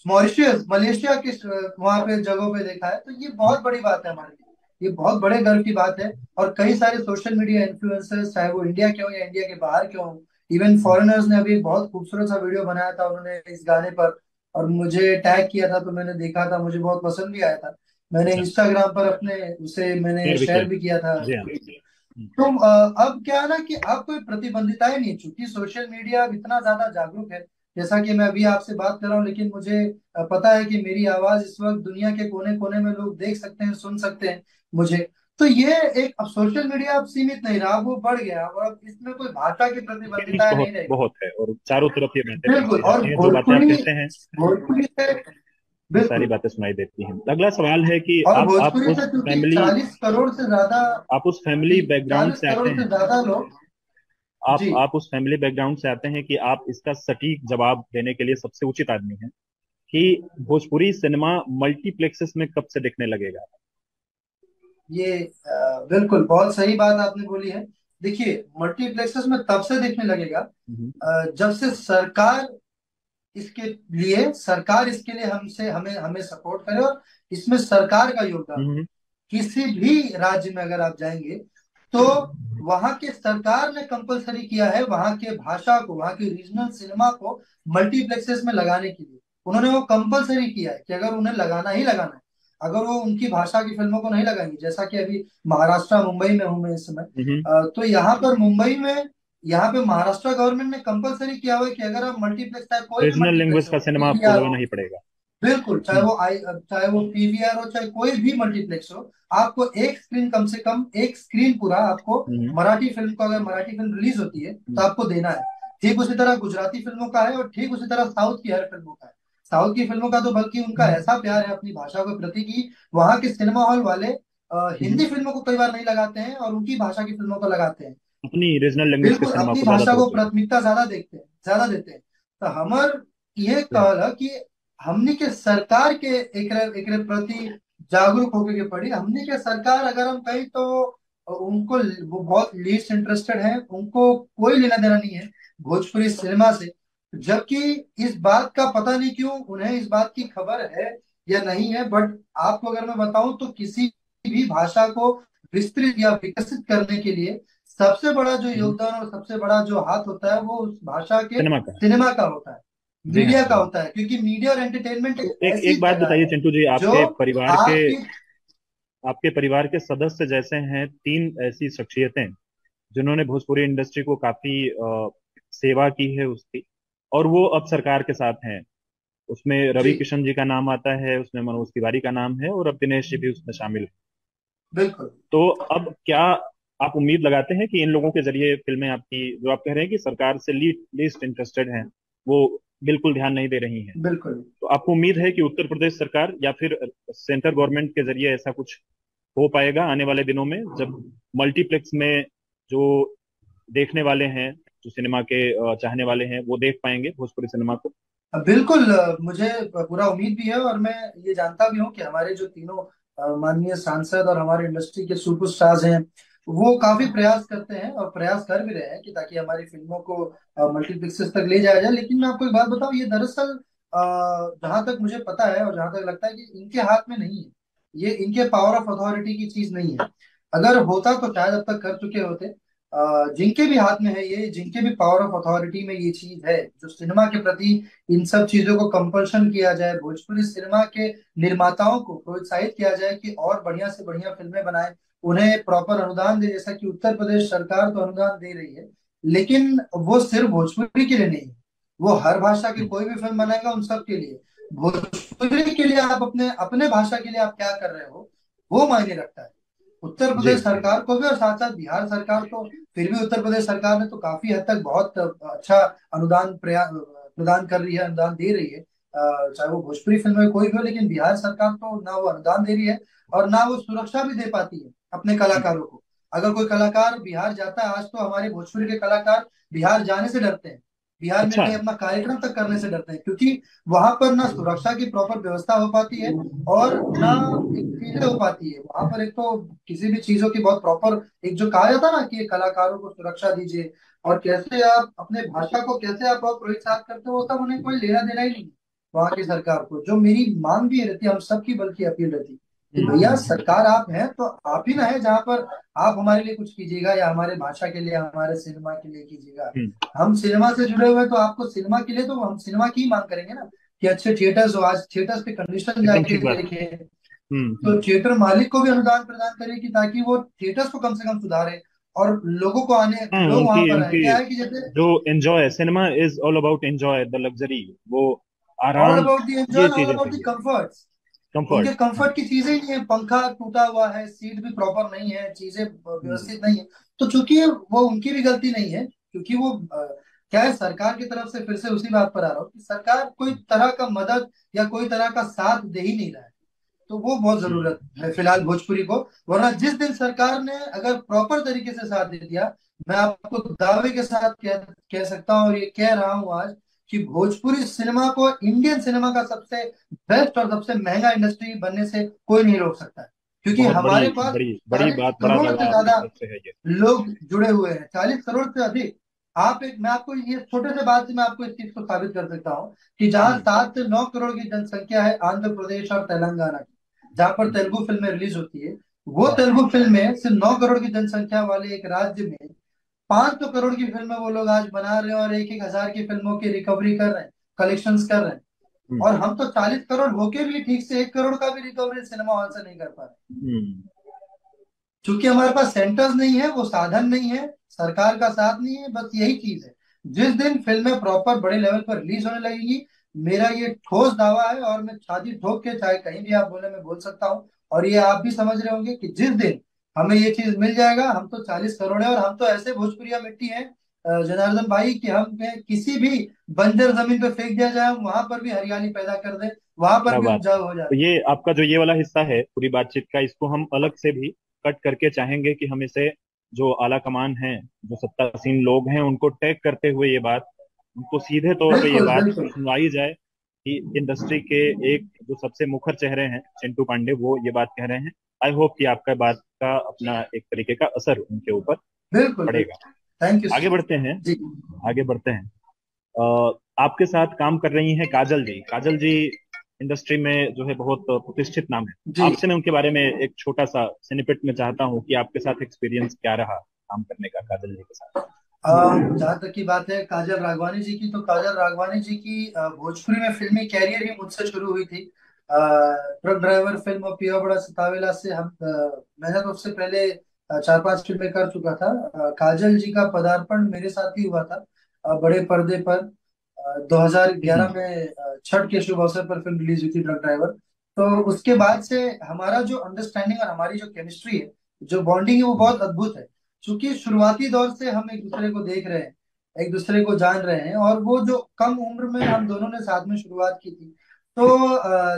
मॉरिशियस, मलेशिया के वहां पे जगहों पे देखा है। तो ये बहुत बड़ी बात है हमारे लिए, ये बहुत बड़े गर्व की बात है। और कई सारे सोशल मीडिया इन्फ्लुएंसर्स, चाहे वो इंडिया के हो या इंडिया के बाहर के हो, इवन फॉरेनर्स ने अभी एक बहुत खूबसूरत सा वीडियो बनाया था उन्होंने इस गाने पर, और मुझे टैग किया था, तो मैंने देखा था, मुझे बहुत पसंद भी आया था। मैंने अच्छा, इंस्टाग्राम पर अपने उसे मैंने शेयर भी किया शेयर था। भी किया था। जी हाँ। तो अब क्या है ना कि अब कोई प्रतिबंधिताएं नहीं, चूंकि सोशल मीडिया अब इतना ज्यादा जागरूक है। जैसा कि मैं अभी आपसे बात कर रहा हूँ, लेकिन मुझे पता है कि मेरी आवाज इस वक्त दुनिया के कोने कोने में लोग देख सकते हैं, सुन सकते हैं मुझे। तो ये एक, अब सोशल मीडिया अब सीमित नहीं रहा, वो बढ़ गया, और अब इसमें कोई भाषा की चेंज प्रतिबंधिताएं बहुत नहीं रहेगी। बहुत है और चारों तरफ ये बातें बिल्कुल, फैलती और रहती हैं, जो बातें आप भोजपुरी, कहते हैं भोजपुरी से, ये सारी बिल्कुल, बातें सुनाई देती हैं। अगला सवाल है कि और आप भोजपुरी उस से क्योंकि फैमिली 40 करोड़ से ज्यादा, आप उस फैमिली जी, बैकग्राउंड चालीस से आते करोड़ हैं, से ज्यादा लोग, जी, आप उस फैमिली बैकग्राउंड से आते हैं कि आप इसका सटीक जवाब देने के लिए सबसे उचित आदमी हैं कि भोजपुरी सिनेमा मल्टीप्लेक्सेस में कब से दिखने लगेगा। ये बिल्कुल बहुत सही बात आपने बोली है। देखिए, मल्टीप्लेक्सेस में तब से देखने लगेगा हम्म, जब से सरकार इसके लिए सरकार इसके लिए हमसे हमें हमें सपोर्ट करे, और इसमें सरकार का योगदान। हम्म, किसी भी राज्य में अगर आप जाएंगे तो वहां के सरकार ने कंपलसरी किया है वहां के भाषा को, वहां के रीजनल सिनेमा को मल्टीप्लेक्सेस में लगाने के लिए। उन्होंने वो कंपलसरी किया है कि अगर उन्हें लगाना ही लगाना है, अगर वो उनकी भाषा की फिल्मों को नहीं लगाएंगे, जैसा कि अभी महाराष्ट्र मुंबई में हूं मैं इस समय, हम्म। तो यहाँ पर मुंबई में, यहाँ पे महाराष्ट्र गवर्नमेंट ने कंपलसरी किया हुआ है कि अगर आप मल्टीप्लेक्स, चाहे कोई भी रीजनल मल्टीप्लेक्स लैंग्वेज का हो, सिनेमा आपको पीवीआर हो, लगाना ही पड़ेगा। बिल्कुल, हम्म, चाहे वो पीवीआर हो, चाहे कोई भी मल्टीप्लेक्स हो, आपको एक स्क्रीन, कम से कम एक स्क्रीन पूरा आपको हम्म, मराठी फिल्म को, अगर मराठी फिल्म रिलीज होती है तो हम्म, आपको देना है। ठीक उसी तरह गुजराती फिल्मों का है, और ठीक उसी तरह साउथ की हर फिल्मों का है। साउथ की फिल्मों का तो बल्कि उनका ऐसा प्यार है अपनी भाषा के प्रति कि वहां के सिनेमा हॉल वाले हम्म। हिंदी फिल्मों को कई बार नहीं लगाते हैं और उनकी भाषा की फिल्मों को लगाते हैं। अपनी रीजनल लैंग्वेज के बिल्कुल, सिनेमा अपनी को ज्यादा भाषा को तवज्जो देते प्राथमिकता ज्यादा देखते हैं, ज्यादा देते हैं। तो हमार ये हैं। कहल है कि हमनी के सरकार के एकरे प्रति जागरूक होके के पड़ी। हमनी के सरकार अगर हम कहीं तो उनको, वो बहुत लीस्ट इंटरेस्टेड है, उनको कोई लेना देना नहीं है भोजपुरी सिनेमा से। जबकि इस बात का पता नहीं क्यों उन्हें इस बात की खबर है या नहीं है, बट आपको अगर मैं बताऊं तो किसी भी भाषा को विस्तृत या विकसित करने के लिए सबसे बड़ा जो हम्म। योगदान और सबसे बड़ा जो हाथ होता है वो उस भाषा के सिनेमा का है। सिनेमा का होता है, जी हाँ, मीडिया का जी हाँ। होता है। क्योंकि मीडिया और एंटरटेनमेंट तो एक एक ऐसी एक बात जगह बताइए है चिंटू जी, जो आपकी, आपके परिवार के सदस्य जैसे हैं तीन ऐसी शख्सियतें जिन्होंने भोजपुरी इंडस्ट्री को काफी सेवा की है उसकी, और वो अब सरकार के साथ हैं। उसमें रवि जी किशन जी का नाम आता है, उसमें मनोज तिवारी का नाम है, और अब दिनेश जी भी उसमें शामिल हैं। बिल्कुल। तो अब क्या आप उम्मीद लगाते हैं कि इन लोगों के जरिए फिल्में आपकी, जो आप कह रहे हैं कि सरकार से लीस्ट इंटरेस्टेड हैं, वो बिल्कुल ध्यान नहीं दे रही हैं, बिल्कुल। तो आपको उम्मीद है कि उत्तर प्रदेश सरकार या फिर सेंट्रल गवर्नमेंट के जरिए ऐसा कुछ हो पाएगा आने वाले दिनों में, जब मल्टीप्लेक्स में जो देखने वाले हैं, जो सिनेमा के चाहने वाले हैं, वो देख पाएंगे भोजपुरी सिनेमा को? बिल्कुल, मुझे पूरा उम्मीद भी है, और मैं ये जानता भी हूँ कि हमारे जो तीनों माननीय सांसद और हमारे इंडस्ट्री के सुपरस्टार्स हैं, वो काफी प्रयास करते हैं और प्रयास कर भी रहे हैं कि ताकि हमारी फिल्मों को मल्टीप्लेक्सेस तक ले जाया जाए। लेकिन मैं आपको एक बात बताऊं, ये दरअसल जहां तक मुझे पता है और जहां तक लगता है कि इनके हाथ में नहीं है, ये इनके पावर ऑफ अथॉरिटी की चीज नहीं है। अगर होता तो शायद अब तक कर चुके होते। जिनके भी हाथ में है ये, जिनके भी पावर ऑफ अथॉरिटी में ये चीज है, जो सिनेमा के प्रति इन सब चीजों को कंपल्शन किया जाए, भोजपुरी सिनेमा के निर्माताओं को प्रोत्साहित किया जाए कि और बढ़िया से बढ़िया फिल्में बनाएं, उन्हें प्रॉपर अनुदान दे, जैसा कि उत्तर प्रदेश सरकार तो अनुदान दे रही है। लेकिन वो सिर्फ भोजपुरी के लिए नहीं है, वो हर भाषा की हम्म, कोई भी फिल्म बनाएगा उन सब के लिए। भोजपुरी के लिए आप अपने अपने भाषा के लिए आप क्या कर रहे हो, वो मायने रखता है उत्तर जी प्रदेश जी। सरकार को भी, और साथ साथ बिहार सरकार तो फिर भी, उत्तर प्रदेश सरकार ने तो काफी हद तक बहुत अच्छा अनुदान प्रदान कर रही है, अनुदान दे रही है। चाहे वो भोजपुरी फिल्म में कोई भी हो, लेकिन बिहार सरकार तो ना वो अनुदान दे रही है और ना वो सुरक्षा भी दे पाती है अपने हम्म। कलाकारों को। अगर कोई कलाकार बिहार जाता है, आज तो हमारे भोजपुरी के कलाकार बिहार जाने से डरते हैं, बिहार में अच्छा। कहीं अपना कार्यक्रम तक करने से डरते हैं, क्योंकि वहां पर ना सुरक्षा की प्रॉपर व्यवस्था हो पाती है और ना एक चीजें हो पाती है वहां पर। एक तो किसी भी चीजों की बहुत प्रॉपर, एक जो कहा जाता ना कि कलाकारों को सुरक्षा दीजिए और कैसे आप अपने भाषा को कैसे आप बहुत प्रोत्साहित करते हो, तब उन्हें कोई लेना देना ही नहीं है वहां की सरकार को। जो मेरी मांग भी रहती है, हम सबकी बल्कि अपील रहती है कि भैया सरकार आप हैं तो आप ही ना है जहाँ पर आप हमारे लिए कुछ कीजिएगा या हमारे भाषा के लिए, हमारे सिनेमा के लिए कीजिएगा। हम्म। हम सिनेमा से जुड़े हुए हैं, तो आपको सिनेमा के लिए तो हम सिनेमा की ही मांग करेंगे ना, कि अच्छे थिएटर्स हो। आज थिएटर्स के कंडीशन एकदम जाके ठीक बात है। देखें, हम्म, तो थिएटर मालिक को भी अनुदान प्रदान करे कि ताकि वो थिएटर्स को कम से कम सुधारे और लोगों को आने, हाँ, लोग वहां उनकी पर आए। उनकी क्या है कि जैसे जो enjoy, cinema is all about enjoy the luxury, वो ऑल आराम, अबाउट द ये एंजॉय, ऑल चीजें अबाउट द चाहिए। कंफर्ट्स। कंफर्ट। उनके कंफर्ट की चीजें ही नहीं है, पंखा टूटा हुआ है, सीट भी प्रॉपर नहीं है, चीजें व्यवस्थित नहीं है। तो चूंकि वो उनकी भी गलती नहीं है, क्योंकि वो क्या है, सरकार की तरफ से फिर से उसी बात पर आ रहा हूँ कि सरकार कोई तरह का मदद या कोई तरह का साथ दे ही नहीं रहा है। तो वो बहुत जरूरत है फिलहाल भोजपुरी को। वरना जिस दिन सरकार ने अगर प्रॉपर तरीके से साथ दे दिया, मैं आपको दावे के साथ कह सकता हूँ, और ये कह रहा हूँ आज, कि भोजपुरी सिनेमा को इंडियन सिनेमा का सबसे बेस्ट और सबसे महंगा इंडस्ट्री बनने से कोई नहीं रोक सकता है। क्योंकि बहुत बड़ी हमारे पास बड़ी बड़ी 40 बात, बड़ा करोड़ दावा से आपकी ज्यादा तरफ से है ये। लोग जुड़े हुए हैं, 40 करोड़ से अधिक। मैं आपको ये छोटे से बात से मैं आपको इस चीज को साबित कर सकता हूँ कि जहाँ हम्म। 7 से 9 करोड़ की जनसंख्या है आंध्र प्रदेश और तेलंगाना की, जहाँ पर तेलुगु फिल्में रिलीज होती है, वो तेलुगु फिल्में सिर्फ 9 करोड़ की जनसंख्या वाले एक राज्य में 500 करोड़ की फिल्में वो लोग आज बना रहे हैं और एक एक हजार की फिल्मों की रिकवरी कर रहे हैं, कलेक्शंस कर रहे हैं। हम्म। और हम तो 40 करोड़ होके भी ठीक से 1 करोड़ का भी रिकवरी सिनेमा हॉल से नहीं कर पा रहे, हम्म। क्योंकि हमारे पास सेंटर्स नहीं है, वो साधन नहीं है, सरकार का साथ नहीं है। बस यही चीज है। जिस दिन फिल्में प्रॉपर बड़े लेवल पर रिलीज होने लगेगी, मेरा ये ठोस दावा है, और मैं छाती ठोक के चाहे कहीं भी आप बोले मैं बोल सकता हूँ, और ये आप भी समझ रहे होंगे कि जिस दिन हमें ये चीज मिल जाएगा, हम तो 40 करोड़ है और हम तो ऐसे भोजपुरिया मिट्टी है जनार्दन भाई, कि हम किसी भी बंजर जमीन पे फेंक दिया जाए, हम वहां पर भी हरियाली पैदा कर दे, वहां पर क्या भी बात है। उपजाऊ हो तो जाए। ये आपका जो ये वाला हिस्सा है पूरी बातचीत का, इसको हम अलग से भी कट करके चाहेंगे कि हम इसे, जो आला कमान है, जो सत्तासीन लोग हैं, उनको टैग करते हुए ये बात, उनको सीधे तौर पे ये बिल्कुल बात बिल्कुल। सुनवाई जाए कि इंडस्ट्री के एक जो सबसे मुखर चेहरे हैं चिंटू पांडे, वो ये बात कह रहे हैं। आई होप कि आपका बात का अपना एक तरीके का असर उनके ऊपर बिल्कुल पड़ेगा। बिल्कुल। थैंक यू आगे बढ़ते हैं। जी। आगे बढ़ते हैं। आपके साथ काम कर रही हैं काजल जी। काजल जी इंडस्ट्री में जो है बहुत प्रतिष्ठित नाम है। जी। आपसे मैं उनके बारे में एक छोटा सा स्निपेट में चाहता हूँ कि आपके साथ एक्सपीरियंस क्या रहा काम करने का काजल जी के साथ। जहाँ तक की बात है काजल राघवानी जी की, तो काजल राघवानी जी की भोजपुरी में फिल्मी कैरियर ही मुझसे शुरू हुई थी। ट्रक ड्राइवर फिल्म और पिया बड़ा सतावेला से मैंने तो उससे पहले 4 5 फिल्में कर चुका था। काजल जी का पदार्पण मेरे साथ ही हुआ था बड़े पर्दे पर। 2011 हम्म। में छठ के शुभ अवसर पर फिल्म रिलीज हुई थी ट्रक ड्राइवर। तो उसके बाद से हमारा जो अंडरस्टैंडिंग और हमारी जो केमिस्ट्री है, जो बॉन्डिंग है, वो हम्म। बहुत अद्भुत है। क्योंकि शुरुआती दौर से हम एक दूसरे को देख रहे हैं, एक दूसरे को जान रहे हैं, और वो जो कम उम्र में हम दोनों ने साथ में शुरुआत की थी, तो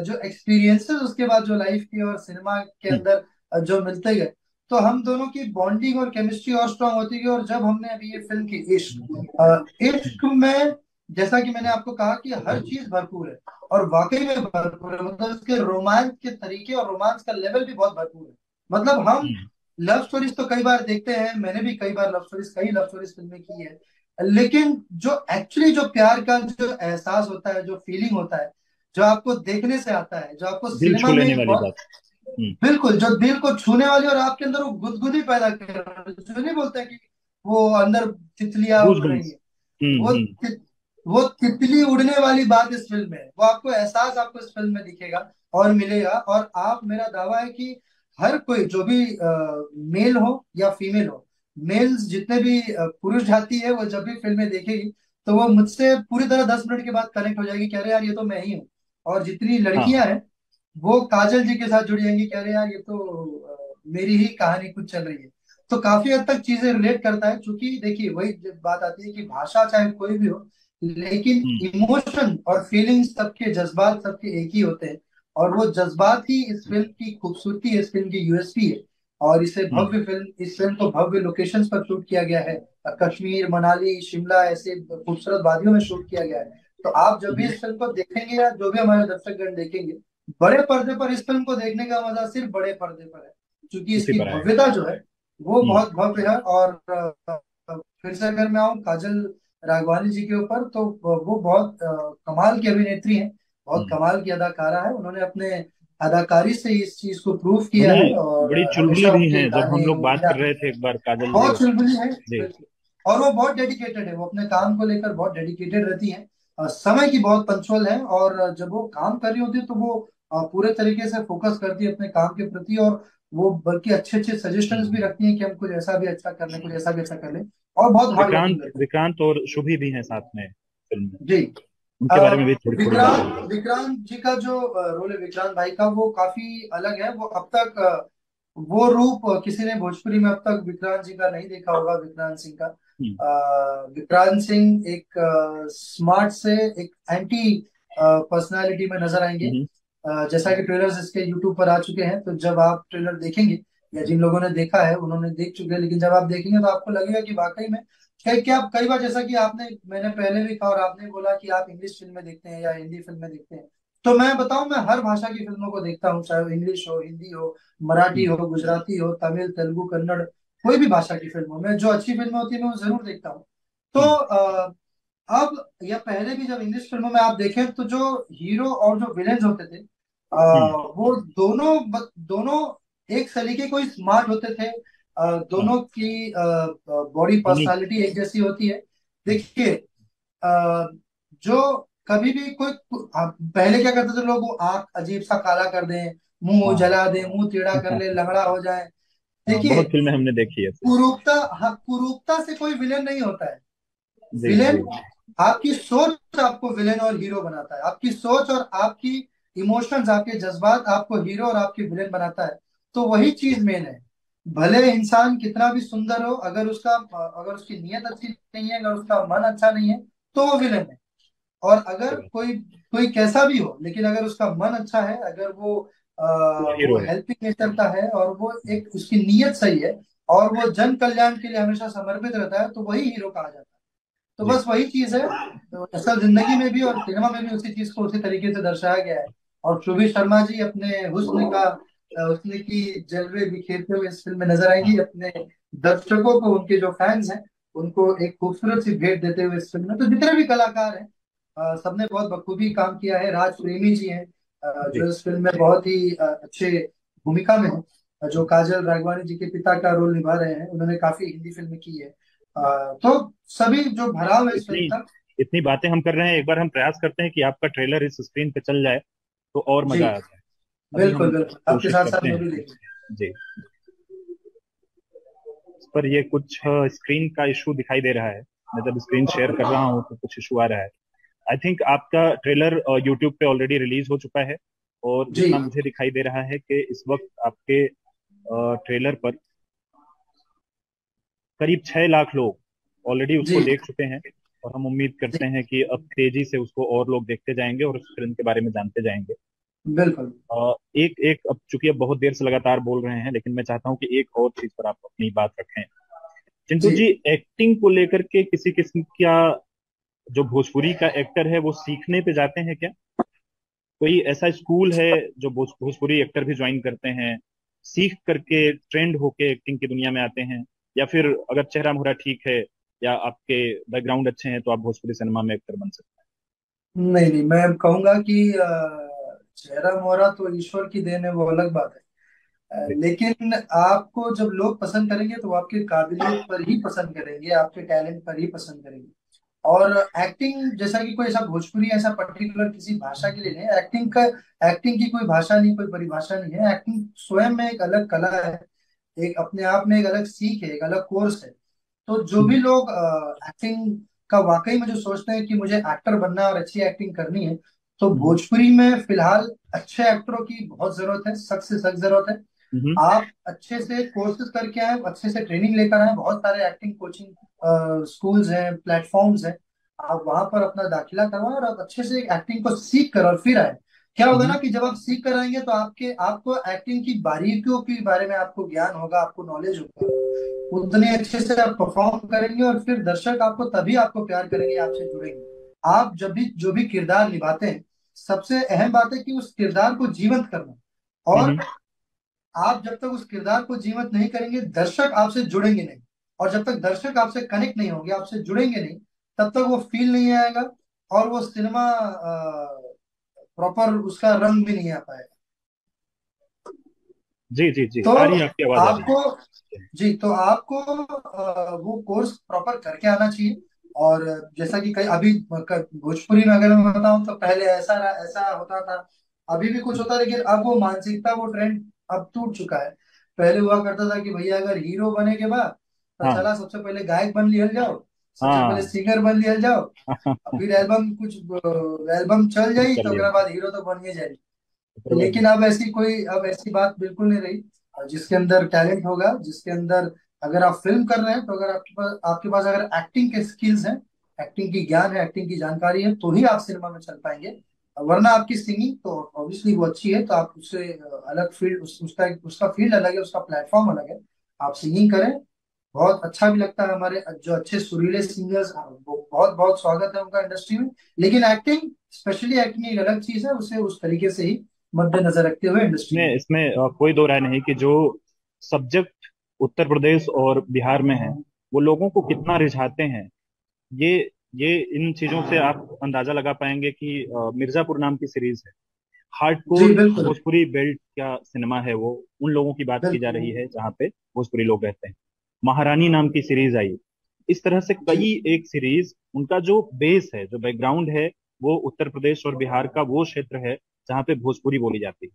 जो एक्सपीरियंसेस उसके बाद जो लाइफ के और सिनेमा के हम्म। अंदर जो मिलते गए, तो हम दोनों की बॉन्डिंग और केमिस्ट्री और स्ट्रांग होती गई। और जब हमने अभी ये फिल्म की इश्क में, जैसा कि मैंने आपको कहा कि हर चीज भरपूर है, और वाकई में भरपूर है। मतलब इसके रोमांस के तरीके और रोमांस का लेवल भी बहुत भरपूर है। मतलब हम हम्म। लव स्टोरीज तो कई बार देखते हैं, मैंने भी कई बार कई लव स्टोरीज फिल्में की है, लेकिन जो एक्चुअली जो प्यार का जो एहसास होता है, जो फीलिंग होता है, जो आपको देखने से आता है, जो आपको दिल सिनेमा छू में लेने एक वाली बहुत, बात। हम्म। बिल्कुल, जो दिल को छूने वाली और आपके अंदर वो गुदगुदी पैदा कर रही है, जो नहीं बोलते हैं कि वो अंदर तितलियां गूज उड़ रही बम्स। है, हम्म। वो हम्म। वो तितली उड़ने वाली बात इस फिल्म में है। वो आपको एहसास आपको इस फिल्म में दिखेगा और मिलेगा। और आप, मेरा दावा है कि हर कोई जो भी मेल हो या फीमेल हो, मेल्स जितने भी पुरुष जाति है, वो जब भी फिल्में देखेगी, तो वो मुझसे पूरी तरह 10 मिनट के बाद कनेक्ट हो जाएगी कि अरे यार ये तो मैं ही हूँ। और जितनी हाँ। लड़कियां हैं, वो काजल जी के साथ जुड़ जाएंगी कि अरे यार ये तो मेरी ही कहानी कुछ चल रही है। तो काफी हद तक चीजें रिलेट करता है, क्योंकि देखिए वही जब बात आती है कि भाषा चाहे कोई भी हो, लेकिन हम्म। इमोशन और फीलिंग्स सबके, जज्बात सबके एक ही होते हैं। और वो जज्बात ही इस फिल्म की खूबसूरती है, इस फिल्म की यूएसपी है। और हम्म। इस फिल्म को भव्य लोकेशंस पर शूट किया गया है। कश्मीर, मनाली, शिमला, ऐसे खूबसूरत वादियों में शूट किया गया है। तो आप जब भी हम्म। इस फिल्म को देखेंगे, या जो भी हमारे दर्शकगण देखेंगे, बड़े पर्दे पर इस फिल्म को देखने का मजा सिर्फ बड़े पर्दे पर है, क्योंकि इसी इसकी पर आएगा। भव्यता जो है वो हम्म। बहुत भव्य है। और फिर से अगर मैं आऊँ काजल राघवानी जी के ऊपर, तो वो बहुत कमाल की अभिनेत्री हैं, बहुत हम्म। कमाल की अदाकारा है। उन्होंने अपने अदाकारी से इस चीज को प्रूव किया उन्हें है, और बड़ी चुलबुली हमेशा भी उनके हैं। जब हम गाने, लोग बात मूवियाँ कर रहे थे एक बार काजल जी बहुत चुलबुली है। जी। बिल्कुल। और वो बहुत डेडिकेटेड है, वो अपने काम को लेकर बहुत डेडिकेटेड रहती हैं, समय की बहुत पंचुअल है। और जब वो काम कर रही होती है, तो वो पूरे तरीके से फोकस करती है अपने काम के प्रति। और वो बल्कि अच्छे अच्छे सजेशंस भी हम्म। रखती हैं कि हम कुछ ऐसा भी अच्छा कर लें, कुछ ऐसा भी अच्छा कर लें। और बहुत हार्ड वर्किंग विक्रांत करती विक्रांत और शुभी भी हैं साथ में फिल्म में। है जी। अ, उनके बारे में भी थोड़ी थोड़ी बात विक्रांत करिए। विक्रांत जी का जो रोल है विक्रांत भाई का, वो काफी अलग है। वो अब तक वो रूप किसी ने भोजपुरी में अब तक विक्रांत जी का नहीं देखा होगा, विक्रांत सिंह का। हम्म। विक्रांत सिंह एक स्मार्ट से एक एंटी पर्सनालिटी में नजर आएंगे। हम्म। जैसा कि ट्रेलर्स इसके यूट्यूब पर आ चुके हैं, तो जब आप ट्रेलर देखेंगे, या जिन लोगों ने देखा है उन्होंने देख चुके हैं, लेकिन जब आप देखेंगे तो आपको लगेगा कि वाकई में, कई बार जैसा कि आपने, मैंने पहले भी कहा और आपने बोला कि आप इंग्लिश फिल्में देखते हैं या हिंदी फिल्में देखते हैं, तो मैं बताऊं, मैं हर भाषा की फिल्मों को देखता हूँ, चाहे वो इंग्लिश हो, हिंदी हो, मराठी हम्म। हो, गुजराती हो, तमिल, तेलुगु, कन्नड़, कोई भी भाषा की फिल्म हो। मैं जो अच्छी फिल्में होती है मैं वो जरूर देखता हूँ। तो हम्म। अब या पहले भी जब इंग्लिश फिल्मों में आप देखें तो जो हीरो और जो विलेन होते थे, हम्म। वो दोनों एक सलीके को स्मार्ट होते थे। हाँ। दोनों की बॉडी यूनिक। पर्सनालिटी एक जैसी होती है। देखिए, अ, जो कभी भी पहले क्या करते थे लोग, वो आंख अजीब सा काला कर दें, मुंह हाँ। जला दें, मुंह टेढ़ा कर ले, लंगड़ा हो जाए। हाँ, देखिए, बहुत फिल्में हमने देखी है ऐसे। कुरूपता, हाँ, कुरूपता से कोई विलेन नहीं होता है। जी जी। विलेन, आपकी सोच आपको विलेन और हीरो बनाता है। आपकी सोच और आपकी इमोशंस, आपके जज्बात आपको हीरो और आपकी विलेन बनाता है। तो वही चीज मेन है। भले इंसान कितना भी सुंदर हो, अगर उसकी नीयत अच्छी नहीं है, अगर उसका मन अच्छा नहीं है, तो वो विलेन है। और सही अगर बात। कोई कोई कैसा भी हो, लेकिन अगर उसका मन अच्छा है, अगर वो वो हीरो है। हेल्पिंग नेचर का है, और वो एक उसकी नीयत सही है, और वो जन कल्याण के लिए हमेशा समर्पित रहता है, तो वही हीरो कहा जाता है। तो जी। बस वही चीज है। तो असल जिंदगी में भी और सिनेमा में भी उसी चीज को उसी तरीके से दर्शाया गया है। और सुरभि शर्मा जी अपने हुस्न की जलवे बिखेरते हुए इस फिल्म में नजर आएंगी, हाँ। अपने दर्शकों को, उनके जो फैंस हैं, उनको एक खूबसूरत सी भेंट देते हुए इस फिल्म में। तो जितने भी कलाकार हैं, सबने बहुत बखूबी काम किया है। राज प्रेमी जी हैं, जी। जो इस फिल्म में बहुत ही अच्छे भूमिका में हैं, जो काजल राघवानी जी के पिता का रोल निभा रहे हैं। उन्होंने काफी हिंदी फिल्म की है। तो सभी जो भराव है इस फिल्म इतनी का। इतनी बातें हम कर रहे हैं, एक बार हम प्रयास करते हैं कि आपका ट्रेलर इस स्क्रीन पे चल जाए तो और जी, मजा आ जाए। अभी हम बिल्कुल बिल्कुल, आपके कोशिश साथ साथ करते मैं हैं। भी देखूँ। जी। इस पर ये कुछ स्क्रीन का इशू दिखाई दे रहा है। मैं जब स्क्रीन शेयर कर रहा हूँ तो कुछ इशू आ रहा है। आई थिंक आपका ट्रेलर यूट्यूब पे ऑलरेडी रिलीज हो चुका है। और जी जितना मुझे दिखाई दे रहा है कि इस वक्त आपके ट्रेलर पर करीब 6 लाख लोग ऑलरेडी उसको जी देख चुके हैं। और हम उम्मीद जी, करते हैं कि अब तेजी से उसको और लोग देखते जाएंगे और उस फिल्म के बारे में जानते जाएंगे। बिल्कुल। एक एक अब चूंकि अब बहुत देर से लगातार बोल रहे हैं, लेकिन मैं चाहता हूं कि एक और चीज पर आप अपनी बात रखें। चिंटू जी जी, एक्टिंग को लेकर के किसी किस्म का जो भोजपुरी का एक्टर है वो सीखने पे जाते हैं क्या? कोई ऐसा स्कूल है जो भोजपुरी एक्टर भी ज्वाइन करते हैं, सीख करके ट्रेंड होके एक्टिंग की दुनिया में आते हैं? या फिर अगर चेहरा मुहरा ठीक है या आपके बैकग्राउंड अच्छे हैं तो आप भोजपुरी सिनेमा में एक्टर बन सकते नहीं नहीं, मैं कहूंगा कि चेहरा मोहरा तो ईश्वर की देन है, वो अलग बात है। हैं? लेकिन आपको जब लोग पसंद करेंगे तो वो आपकी काबिलियत पर ही पसंद करेंगे, आपके टैलेंट पर ही पसंद करेंगे। और एक्टिंग जैसा कि कोई ऐसा भोजपुरी ऐसा पर्टिकुलर किसी भाषा के लिए नहीं, एक्टिंग की कोई भाषा नहीं, कोई परिभाषा नहीं है। एक्टिंग स्वयं में एक अलग कला है, एक अपने आप में एक अलग सीख है, एक अलग कोर्स है। तो जो भी लोग एक्टिंग का वाकई में जो सोचते हैं कि मुझे एक्टर बनना है और अच्छी एक्टिंग करनी है, तो हम्म। भोजपुरी में फिलहाल अच्छे एक्टरों की बहुत जरूरत है, सख्त से सख्त जरूरत है। हम्म। आप अच्छे से कोर्सेज करके आए, अच्छे से ट्रेनिंग लेकर आए, बहुत सारे एक्टिंग कोचिंग स्कूल्स हैं, प्लेटफॉर्म्स हैं। आप वहां पर अपना दाखिला करवाएं और आप अच्छे से एक्टिंग को सीख कर और फिर आए। क्या होगा हम्म। ना कि जब आप सीख कर आएंगे तो आपको एक्टिंग की बारीकियों के बारे में आपको ज्ञान होगा, आपको नॉलेज होगा। उतने अच्छे से आप परफॉर्म करेंगे और फिर दर्शक आपको तभी आपको प्यार करेंगे, आपसे जुड़ेंगे। आप जब भी जो भी किरदार निभाते हैं, सबसे अहम बात है कि उस किरदार को जीवंत करना। और हम्म। आप जब तक उस किरदार को जीवंत नहीं करेंगे, दर्शक आपसे जुड़ेंगे नहीं। और जब तक दर्शक आपसे कनेक्ट नहीं होंगे, आपसे जुड़ेंगे नहीं, तब तक वो फील नहीं आएगा, और वो सिनेमा प्रॉपर उसका रंग भी नहीं आ पाएगा। जी जी जी, तो आ रही है, आपकी आवाज आ रही आपको है। जी, तो आपको वो कोर्स प्रॉपर करके आना चाहिए। और जैसा कि कई अभी भोजपुरी में अगर मैं बताऊं तो पहले ऐसा होता था, अभी भी कुछ होता है, लेकिन अब वो मानसिकता, वो ट्रेंड अब टूट चुका है। पहले हुआ करता था कि भैया अगर हीरो बने के बाद तो हाँ। चला सबसे पहले गायक बन लिया जाओ, सबसे पहले हाँ। सिंगर बन लिया जाओ, फिर एल्बम चल फिर जाई तो चलिए। उसके बाद हीरो तो बन ही जाए। फिर वही। लेकिन अब ऐसी बात बिल्कुल नहीं रही। और जिसके अंदर टैलेंट होगा, जिसके अंदर, अगर आप फिल्म कर रहे हैं तो अगर आपके पास अगर एक्टिंग के स्किल्स हैं, एक्टिंग की ज्ञान है, एक्टिंग की जानकारी है, तो ही आप सिनेमा में चल पाएंगे। वरना आपकी सिंगिंग तो ऑब्वियसली वो अच्छी है, तो आप उससे अलग फील्ड, उसका फील्ड अलग है, उसका प्लेटफॉर्म अलग है। आप सिंगिंग करें, बहुत अच्छा भी लगता है। हमारे जो अच्छे सुरीले सिंगर्स, वो बहुत बहुत स्वागत है उनका इंडस्ट्री में। लेकिन एक्टिंग, स्पेशली एक्टिंग एक अलग चीज है, उसे उस तरीके से ही मद्देनजर रखते हुए इंडस्ट्री में। इसमें कोई दो राय नहीं कि जो सब्जेक्ट उत्तर प्रदेश और बिहार में है वो लोगों को कितना रिझाते हैं। ये ये इन चीजों से आप अंदाजा लगा पाएंगे कि मिर्जापुर नाम की सीरीज है। जी हार्डकोर बिल्कुल। भोजपुरी बेल्ट का सिनेमा है वो। उन लोगों की बात की जा बिल्कुल। रही है जहाँ पे भोजपुरी लोग रहते हैं। महारानी नाम की सीरीज आई। इस तरह से जी कई एक सीरीज, उनका जो बेस है, जो बैकग्राउंड है, वो उत्तर प्रदेश और बिहार का वो क्षेत्र है जहाँ पे भोजपुरी बोली जाती है।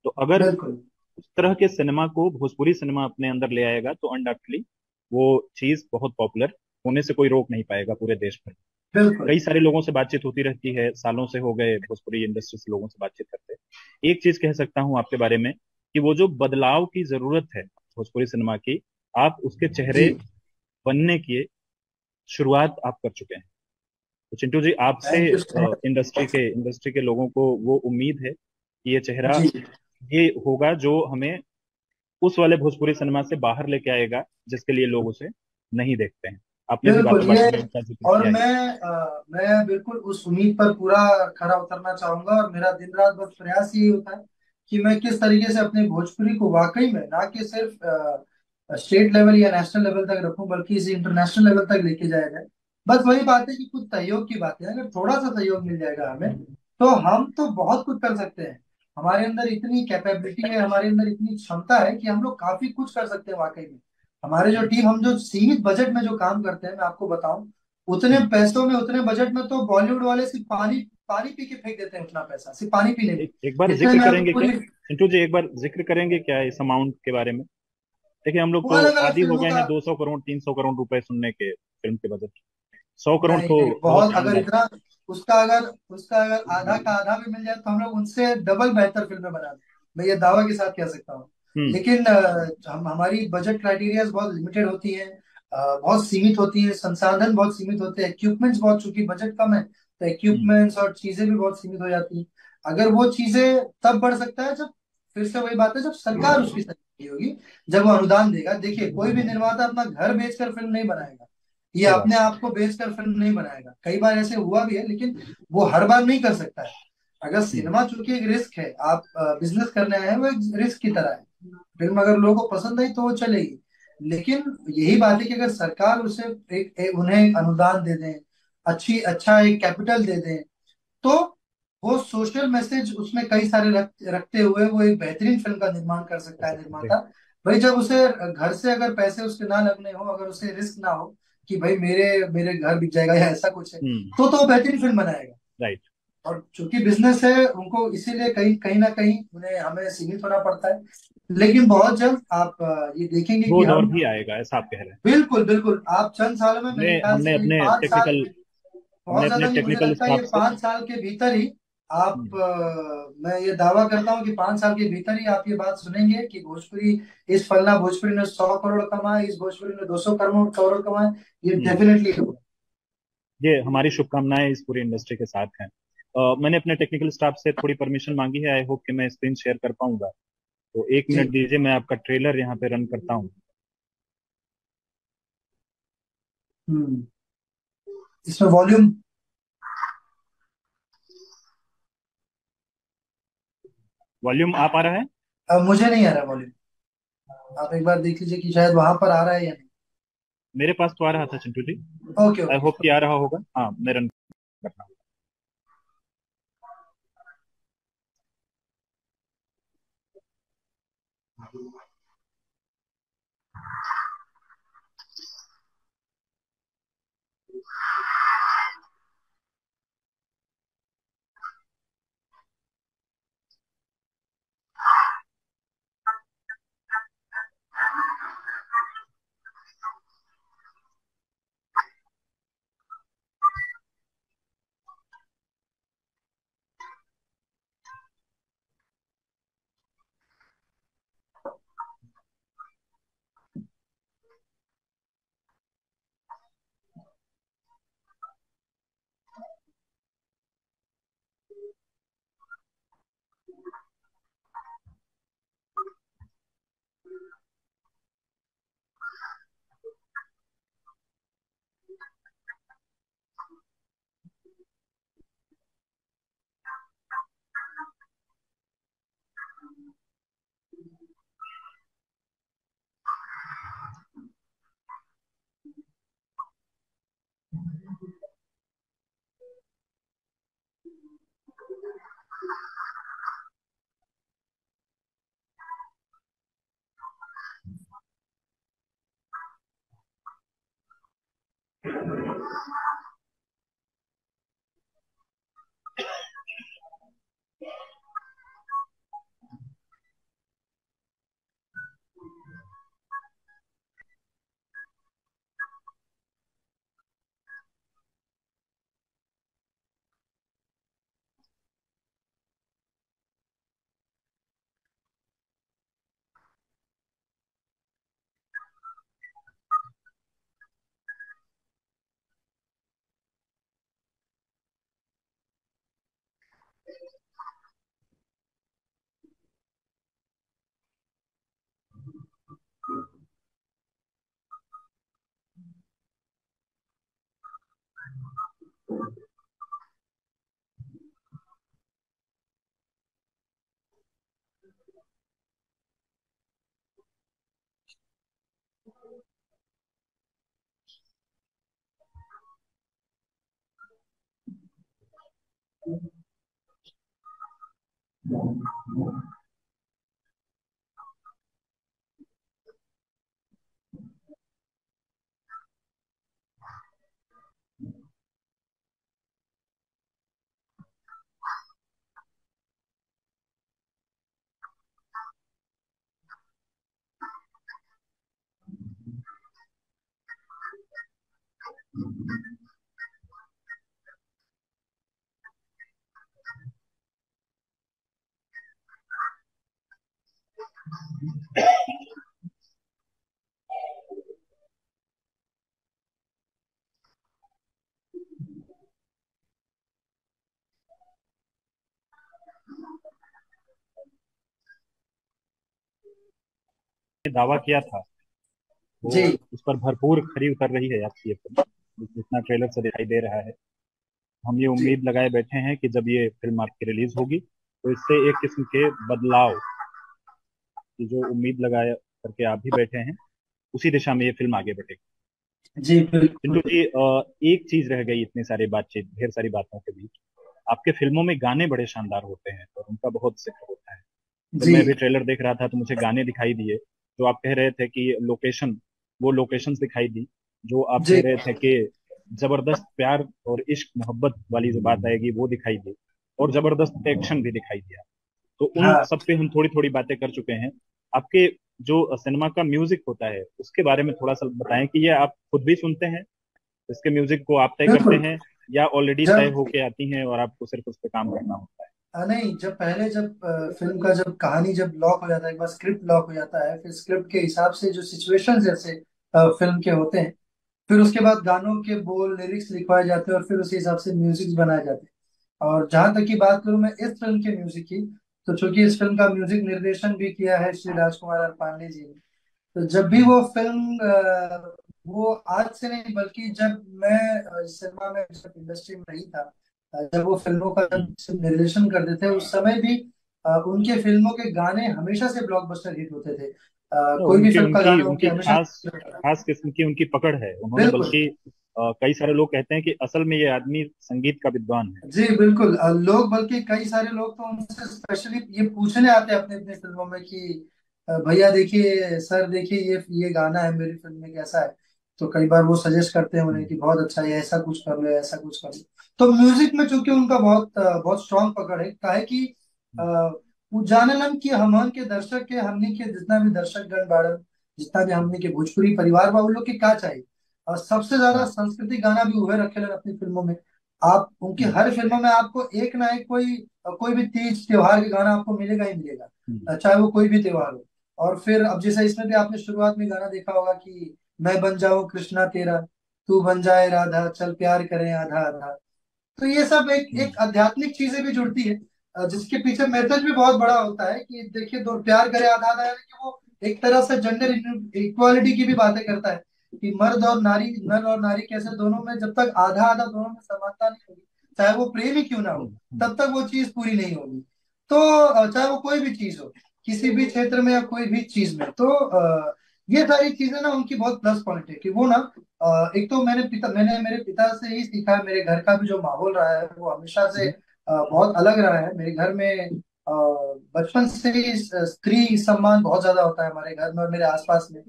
तो अगर बिल्कुल। उस तरह के सिनेमा को भोजपुरी सिनेमा अपने अंदर ले आएगा तो अनडाउटली वो चीज बहुत पॉपुलर होने से कोई रोक नहीं पाएगा पूरे देश भर। बिल्कुल। कई सारे लोगों से बातचीत होती रहती है, सालों से हो गए भोजपुरी इंडस्ट्री से लोगों से बातचीत करते। एक चीज कह सकता हूँ आपके बारे में कि वो जो बदलाव की जरूरत है भोजपुरी सिनेमा की, आप उसके जी। चेहरे बनने की शुरुआत आप कर चुके हैं। तो चिंटू जी, आपसे थैंक यू सो इंडस्ट्री के लोगों को वो उम्मीद है कि ये चेहरा जी। ये होगा जो हमें उस वाले भोजपुरी सिनेमा से बाहर लेके आएगा जिसके लिए लोग उसे नहीं देखते हैं। आपने भी बिल्कुल बातों ये। बातों में उसका जिक्र और किया ही। मैं बिल्कुल उस उम्मीद पर पूरा खरा उतरना चाहूंगा, और मेरा दिन रात बस प्रयास यही होता है कि मैं किस तरीके से अपने भोजपुरी को वाकई में ना कि सिर्फ स्टेट लेवल या नेशनल लेवल तक रखूं, बल्कि इसे इंटरनेशनल लेवल तक लेके जाया जाए। बस वही बात है कि कुछ सहयोग की बात है, अगर थोड़ा सा सहयोग मिल जाएगा हमें, तो हम तो बहुत कुछ कर सकते हैं। हमारे अंदर इतनी कैपेबिलिटी है, हमारे अंदर इतनी क्षमता है कि हम लोग काफी कुछ कर सकते हैं वाकई में। हमारे जो टीम, हम जो सीमित बजट में जो काम करते हैं, मैं आपको बताऊं, उतने हम्म। पैसों में, उतने बजट में तो बॉलीवुड वाले सिर्फ पानी पानी पी के फेंक देते हैं, उतना पैसा सिर्फ पानी पीने में। एक बार जितने जिक्र में आपको करेंगे क्या पूरी चिंटू जी, एक बार जिक्र करेंगे क्या इस अमाउंट के बारे में? देखिए, हम लोग वो तो अलग अलग आदी हो फिल्मों गए का। हैं 200 करोड़ 300 करोड़ रुपए सुनने के फिल्म के बजट। 100 करोड़ नहीं तो नहीं, बहुत बहुत, आम अगर बात इतना, उसका अगर आधा का आधा भी मिल जाए तो हम लोग उनसे डबल बेहतर फिल्में बना दें। मैं ये दावा के साथ कह सकता हूँ। है। लेकिन हमारी बजट क्राइटेरियाज बहुत लिमिटेड होती हैं, बहुत सीमित होती हैं, संसाधन बहुत सीमित होते हैं, इक्विपमेंट्स बहुत, चूंकि बजट कम है तो हम्म। इक्विपमेंट्स और चीजें भी बहुत सीमित हो जाती हैं। अगर वो चीजें तब बढ़ सकता है जब, फिर से वही बात है, जब सरकार उसकी सहयोगी होगी, जब वो अनुदान देगा। देखिए, कोई भी निर्माता अपना घर बेचकर फिल्म नहीं बनाएगा, ये सही बात। अपने आप को बेचकर फिल्म नहीं बनाएगा। कई बार ऐसे हुआ भी है, लेकिन वो हर बार नहीं कर सकता है। अगर हम्म। सिनेमा चूंकि एक रिस्क है, आप बिजनेस करने आए हैं, वो एक रिस्क की तरह है। फिल्म अगर लोगों को पसंद आई तो वो चलेगी। लेकिन यही बात है कि अगर सरकार उसे उन्हें एक अनुदान दे दें, अच्छा एक कैपिटल दे दें, तो वो सोशल मैसेज उसमें कई सारे रखते हुए वो एक बेहतरीन फिल्म का निर्माण कर कर सकता है सकते हैं। निर्माता। भाई जब उसे घर से अगर पैसे उसके ना लगने हो, अगर उसे रिस्क ना हो कि भाई मेरे मेरे घर बिक जाएगा या ऐसा कुछ है, हम्म। तो वो बेहतरीन फिल्म बनाएगा। राइट। और चूंकि बिजनेस है, उनको इसीलिए कहीं कहीं ना कहीं उन्हें हमें सीमित होना पड़ता है। लेकिन बहुत जल्द आप ये देखेंगे वो कि दौर हम, भी आएगा ऐसा आप कह रहे हैं। बिल्कुल बिल्कुल, आप चंद सालों में, हमने मेरे ख्याल हमने से ये अपने 5 साल, टेक्निकल बहुत हमने अपने ज्यादा नहीं, मुझे टेक्निकल लगता है ये स्टाफ से। 5 साल के भीतर ही आप, हम्म। मैं ये दावा करता हूँ कि 5 साल के भीतर ही आप ये बात सुनेंगे कि भोजपुरी, इस फलना भोजपुरी ने 100 करोड़ कमाए, इस भोजपुरी ने 200 करोड़ करोड़ कमाए। ये हम्म। डेफिनेटली होगा। ये हमारी शुभकामनाएं इस पूरी इंडस्ट्री के साथ हैं। मैंने अपने टेक्निकल स्टाफ से थोड़ी परमिशन मांगी है, आई होप कि मैं स्क्रीन शेयर कर पाऊंगा। तो एक जी। मिनट दीजिए, मैं आपका ट्रेलर यहाँ पे रन करता हूँ। हम्म। इसमें वॉल्यूम, वॉल्यूम आ पा रहा है? अब मुझे नहीं आ रहा वॉल्यूम। आप एक बार देख लीजिए कि शायद वहां पर आ रहा है या मेरे पास तो आ रहा था चिंटू जी। नहीं। Okay I okay. होप कि आ रहा होगा। हाँ, मैं रन करता हूँ। दावा किया था वो जी उस पर भरपूर खरी उतर रही है आपकी ये फिल्म, जितना ट्रेलर से दिखाई दे रहा है। हम ये जी उम्मीद लगाए बैठे हैं कि जब ये फिल्म आपकी रिलीज होगी तो इससे एक किस्म के बदलाव की जो उम्मीद लगाए करके आप भी बैठे हैं, उसी दिशा में ये फिल्म आगे बढ़ेगी। जी पिंटू बिल्कुल। जी, एक चीज रह गई इतनी सारी बातचीत, ढेर सारी बातों के बीच। आपके फिल्मों में गाने बड़े शानदार होते हैं और उनका बहुत जिक्र होता है। जब जी मैं भी ट्रेलर देख रहा था तो मुझे गाने दिखाई दिए जो आप कह रहे थे कि लोकेशन, वो लोकेशंस दिखाई दी जो आप जी कह रहे थे कि जबरदस्त प्यार और इश्क मोहब्बत वाली जो बात आएगी वो दिखाई दी, और जबरदस्त एक्शन भी दिखाई दिया। तो उन हाँ सब पे हम थोड़ी थोड़ी बातें कर चुके हैं। आपके जो सिनेमा का म्यूजिक होता है उसके बारे में थोड़ा सा बताएं कि ये आप खुद भी सुनते हैं, इसके म्यूजिक को आप तय करते बिल्कुल। हैं, या ऑलरेडी तय जब होके आती हैं और आपको सिर्फ उस पर काम करना होता है? नहीं, जब पहले जब फिल्म का जब कहानी जब लॉक हो जाता है, एक बार स्क्रिप्ट लॉक हो जाता है, फिर स्क्रिप्ट के हिसाब से जो सिचुएशन जैसे फिल्म के होते हैं, फिर उसके बाद गानों के बोल लिरिक्स लिखवाए जाते हैं और फिर उसी हिसाब से म्यूजिक बनाए जाते हैं। और जहां तक की बात करूं मैं इस फिल्म के म्यूजिक की, तो चूंकि इस फिल्म का म्यूजिक निर्देशन भी किया है श्री राजकुमार और पांडे जी ने, तो जब भी वो फिल्म वो आज से नहीं बल्कि जब मैं सिनेमा में जब इंडस्ट्री में नहीं था, जब वो फिल्मों का हम्म। जब निर्देशन करते थे उस समय भी उनके फिल्मों के गाने हमेशा से ब्लॉकबस्टर हिट होते थे। तो कोई भी उनकी फिल्म का उनकी गाना उनके उनकी हमेशा। खास खास किस्म की उनकी पकड़ है। उन्होंने बिल्कुल। बल्कि कई सारे लोग कहते हैं कि असल में ये आदमी संगीत का विद्वान है। जी बिल्कुल। लोग बल्कि कई सारे लोग तो उनसे स्पेशली ये पूछने आते हैं अपने अपने फिल्मों में कि भैया देखिए, सर देखिए, ये गाना है मेरी फिल्म में, कैसा है? तो कई बार वो सजेस्ट करते हैं उन्हें हम्म। कि बहुत अच्छा है, ऐसा कुछ कर लो, ऐसा कुछ कर लो। तो म्यूजिक में चूंकि उनका बहुत स्ट्रांग पकड़ है, काहे कि अ, वो जाननम कि हमन के दर्शक के, हमनी के जितना भी दर्शक गण बाड़न, जितना भी हमनी के भोजपुरी परिवार बा, उन लोग के का चाहिए। और सबसे ज्यादा हाँ। सांस्कृतिक गाना भी उभे रखे अपनी फिल्मों में। आप उनकी हम्म। हर फिल्मों में आपको एक ना एक कोई भी तीज त्योहार के गाना आपको मिलेगा ही मिलेगा, हम्म। चाहे वो कोई भी त्योहार हो। और फिर अब जैसे इसमें भी आपने शुरुआत में गाना देखा होगा कि मैं बन जाऊं कृष्णा तेरा, तू बन जाए राधा, चल प्यार करें आधा आधा। तो ये सब एक हम्म। एक आध्यात्मिक चीजें भी जुड़ती है, जिसके पीछे मैसेज भी बहुत बड़ा होता है कि देखिए, दो प्यार करे आधा आधा, यानी कि वो एक तरह से जेंडर इक्वालिटी की भी बातें करता है कि मर्द और नारी, नर और नारी कैसे दोनों में जब तक आधा आधा दोनों में समानता नहीं होगी, चाहे वो प्रेम ही क्यों ना हो, हम्म। तब तक वो चीज पूरी नहीं होगी। तो चाहे वो कोई भी चीज हो, किसी भी क्षेत्र में या कोई भी चीज में, तो ये सारी चीजें ना उनकी बहुत प्लस पॉइंट है कि वो ना एक तो मैंने मेरे पिता से ही सीखा है। मेरे घर का भी जो माहौल रहा है वो हमेशा से बहुत अलग रहा है। मेरे घर में बचपन से ही स्त्री सम्मान बहुत ज्यादा होता है हमारे घर में और मेरे आसपास में।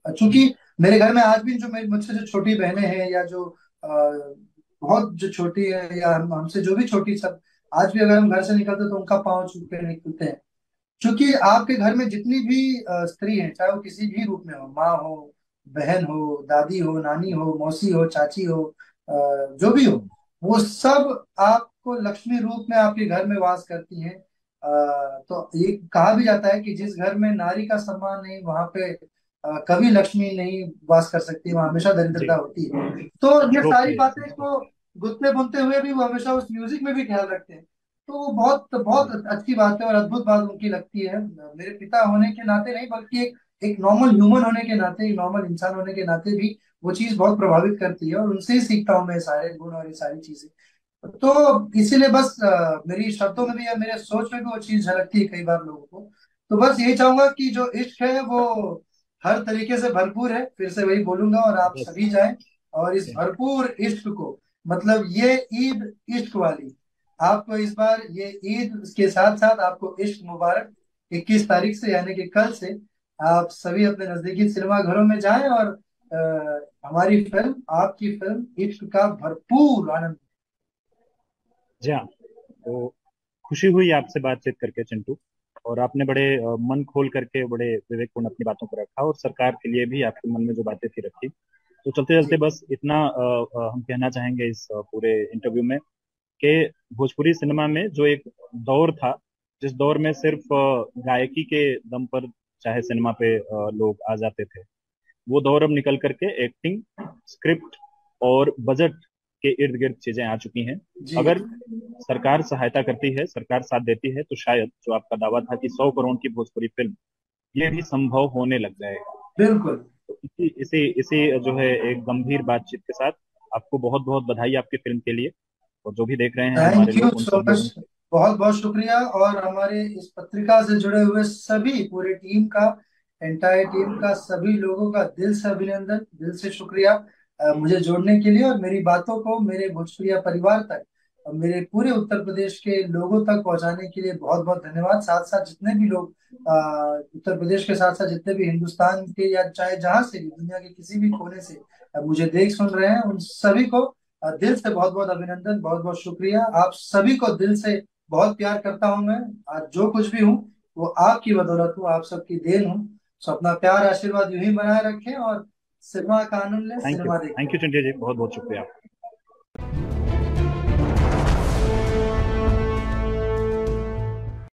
चूंकि मेरे घर में आज भी जो मेरी मुझसे जो छोटी बहनें हैं, या जो बहुत जो छोटी है, या हमसे जो भी छोटी, सब आज भी अगर हम घर से निकलते तो उनका पाँव छू के निकलते हैं। क्योंकि आपके घर में जितनी भी स्त्री हैं, चाहे वो किसी भी रूप में हो, माँ हो, बहन हो, दादी हो, नानी हो, मौसी हो, चाची हो, जो भी हो, वो सब आपको लक्ष्मी रूप में आपके घर में वास करती हैं। तो ये कहा भी जाता है कि जिस घर में नारी का सम्मान नहीं, वहां पे कभी लक्ष्मी नहीं वास कर सकती, वहां हमेशा दरिद्रता जी। होती है। तो ये श्लोक सारी है बातें संस्कृत। को गुथते बुनते हुए भी वो हमेशा उस म्यूजिक में भी ख्याल रखते हैं। तो वो बहुत जी। बहुत अच्छी बात है और अद्भुत बात उनकी लगती है। मेरे पिता होने के नाते नहीं, बल्कि एक एक नॉर्मल ह्यूमन होने के नाते, एक नॉर्मल इंसान होने के नाते भी वो चीज बहुत प्रभावित करती है, और उनसे ही सीखता हूँ मैं सारे गुण और ये सारी चीजें। तो इसीलिए बस मेरी शब्दों में भी या मेरे सोच में भी वो चीज झलकती है कई बार लोगों को। तो बस यही चाहूंगा कि जो इश्क है वो हर तरीके से भरपूर है, फिर से वही बोलूंगा, और आप बस। सभी जाएं और इस जी। भरपूर इश्क को, मतलब ये ईद इश्क वाली, आपको इस बार ये ईद के साथ साथ आपको इश्क मुबारक। 21 तारीख से, यानी कि कल से, आप सभी अपने नजदीकी सिनेमा घरों में जाएं और हमारी फिल्म, आपकी फिल्म इश्क का भरपूर आनंद। जी हाँ। तो खुशी हुई आपसे बातचीत करके चिंटू। और आपने बड़े मन खोल करके बड़े विवेकपूर्ण अपनी बातों को रखा, और सरकार के लिए भी आपके मन में जो बातें थी रखी। तो चलते चलते जी। बस इतना हम कहना चाहेंगे इस पूरे इंटरव्यू में, कि भोजपुरी सिनेमा में जो एक दौर था, जिस दौर में सिर्फ गायकी के दम पर चाहे सिनेमा पे लोग आ जाते थे, वो दौर अब निकल करके एक्टिंग, स्क्रिप्ट और बजट के इर्द गिर्द चीजें आ चुकी हैं। जी। अगर सरकार सहायता करती है, सरकार साथ देती है, तो शायद जो आपका दावा था कि 100 करोड़ की भोजपुरी फिल्म, ये भी संभव होने लग जाएगा। बिल्कुल। तो इसी इसी इसी जो है एक गंभीर बातचीत के साथ आपको बहुत बहुत बधाई आपकी फिल्म के लिए। और जो भी देख रहे हैं हमारे थैंक यू लोग, उन सो सब मच। लोगों को। बहुत बहुत शुक्रिया, और हमारे इस पत्रिका से जुड़े हुए सभी पूरे टीम का, एंटायर टीम का, सभी लोगों का दिल से अभिनंदन, दिल से शुक्रिया मुझे जोड़ने के लिए, और मेरी बातों को मेरे भोजपुरिया परिवार तक और मेरे पूरे उत्तर प्रदेश के लोगों तक पहुंचाने के लिए बहुत बहुत धन्यवाद। साथ साथ जितने भी लोग उत्तर प्रदेश के साथ साथ जितने भी हिंदुस्तान के, या चाहे जहां से भी, दुनिया के किसी भी कोने से मुझे देख सुन रहे हैं, उन सभी को दिल से बहुत बहुत अभिनंदन, बहुत बहुत शुक्रिया। आप सभी को दिल से बहुत प्यार करता हूं मैं। आज जो कुछ भी हूँ वो आपकी बदौलत हूँ, आप सबकी देन हूँ। सो अपना प्यार आशीर्वाद यूं ही बनाए रखें, और सिनेमा का आनंद लें, थैंक यू, सिनेमा देखते थैंक रहें। यू चिंटू जी, बहुत बहुत शुक्रिया।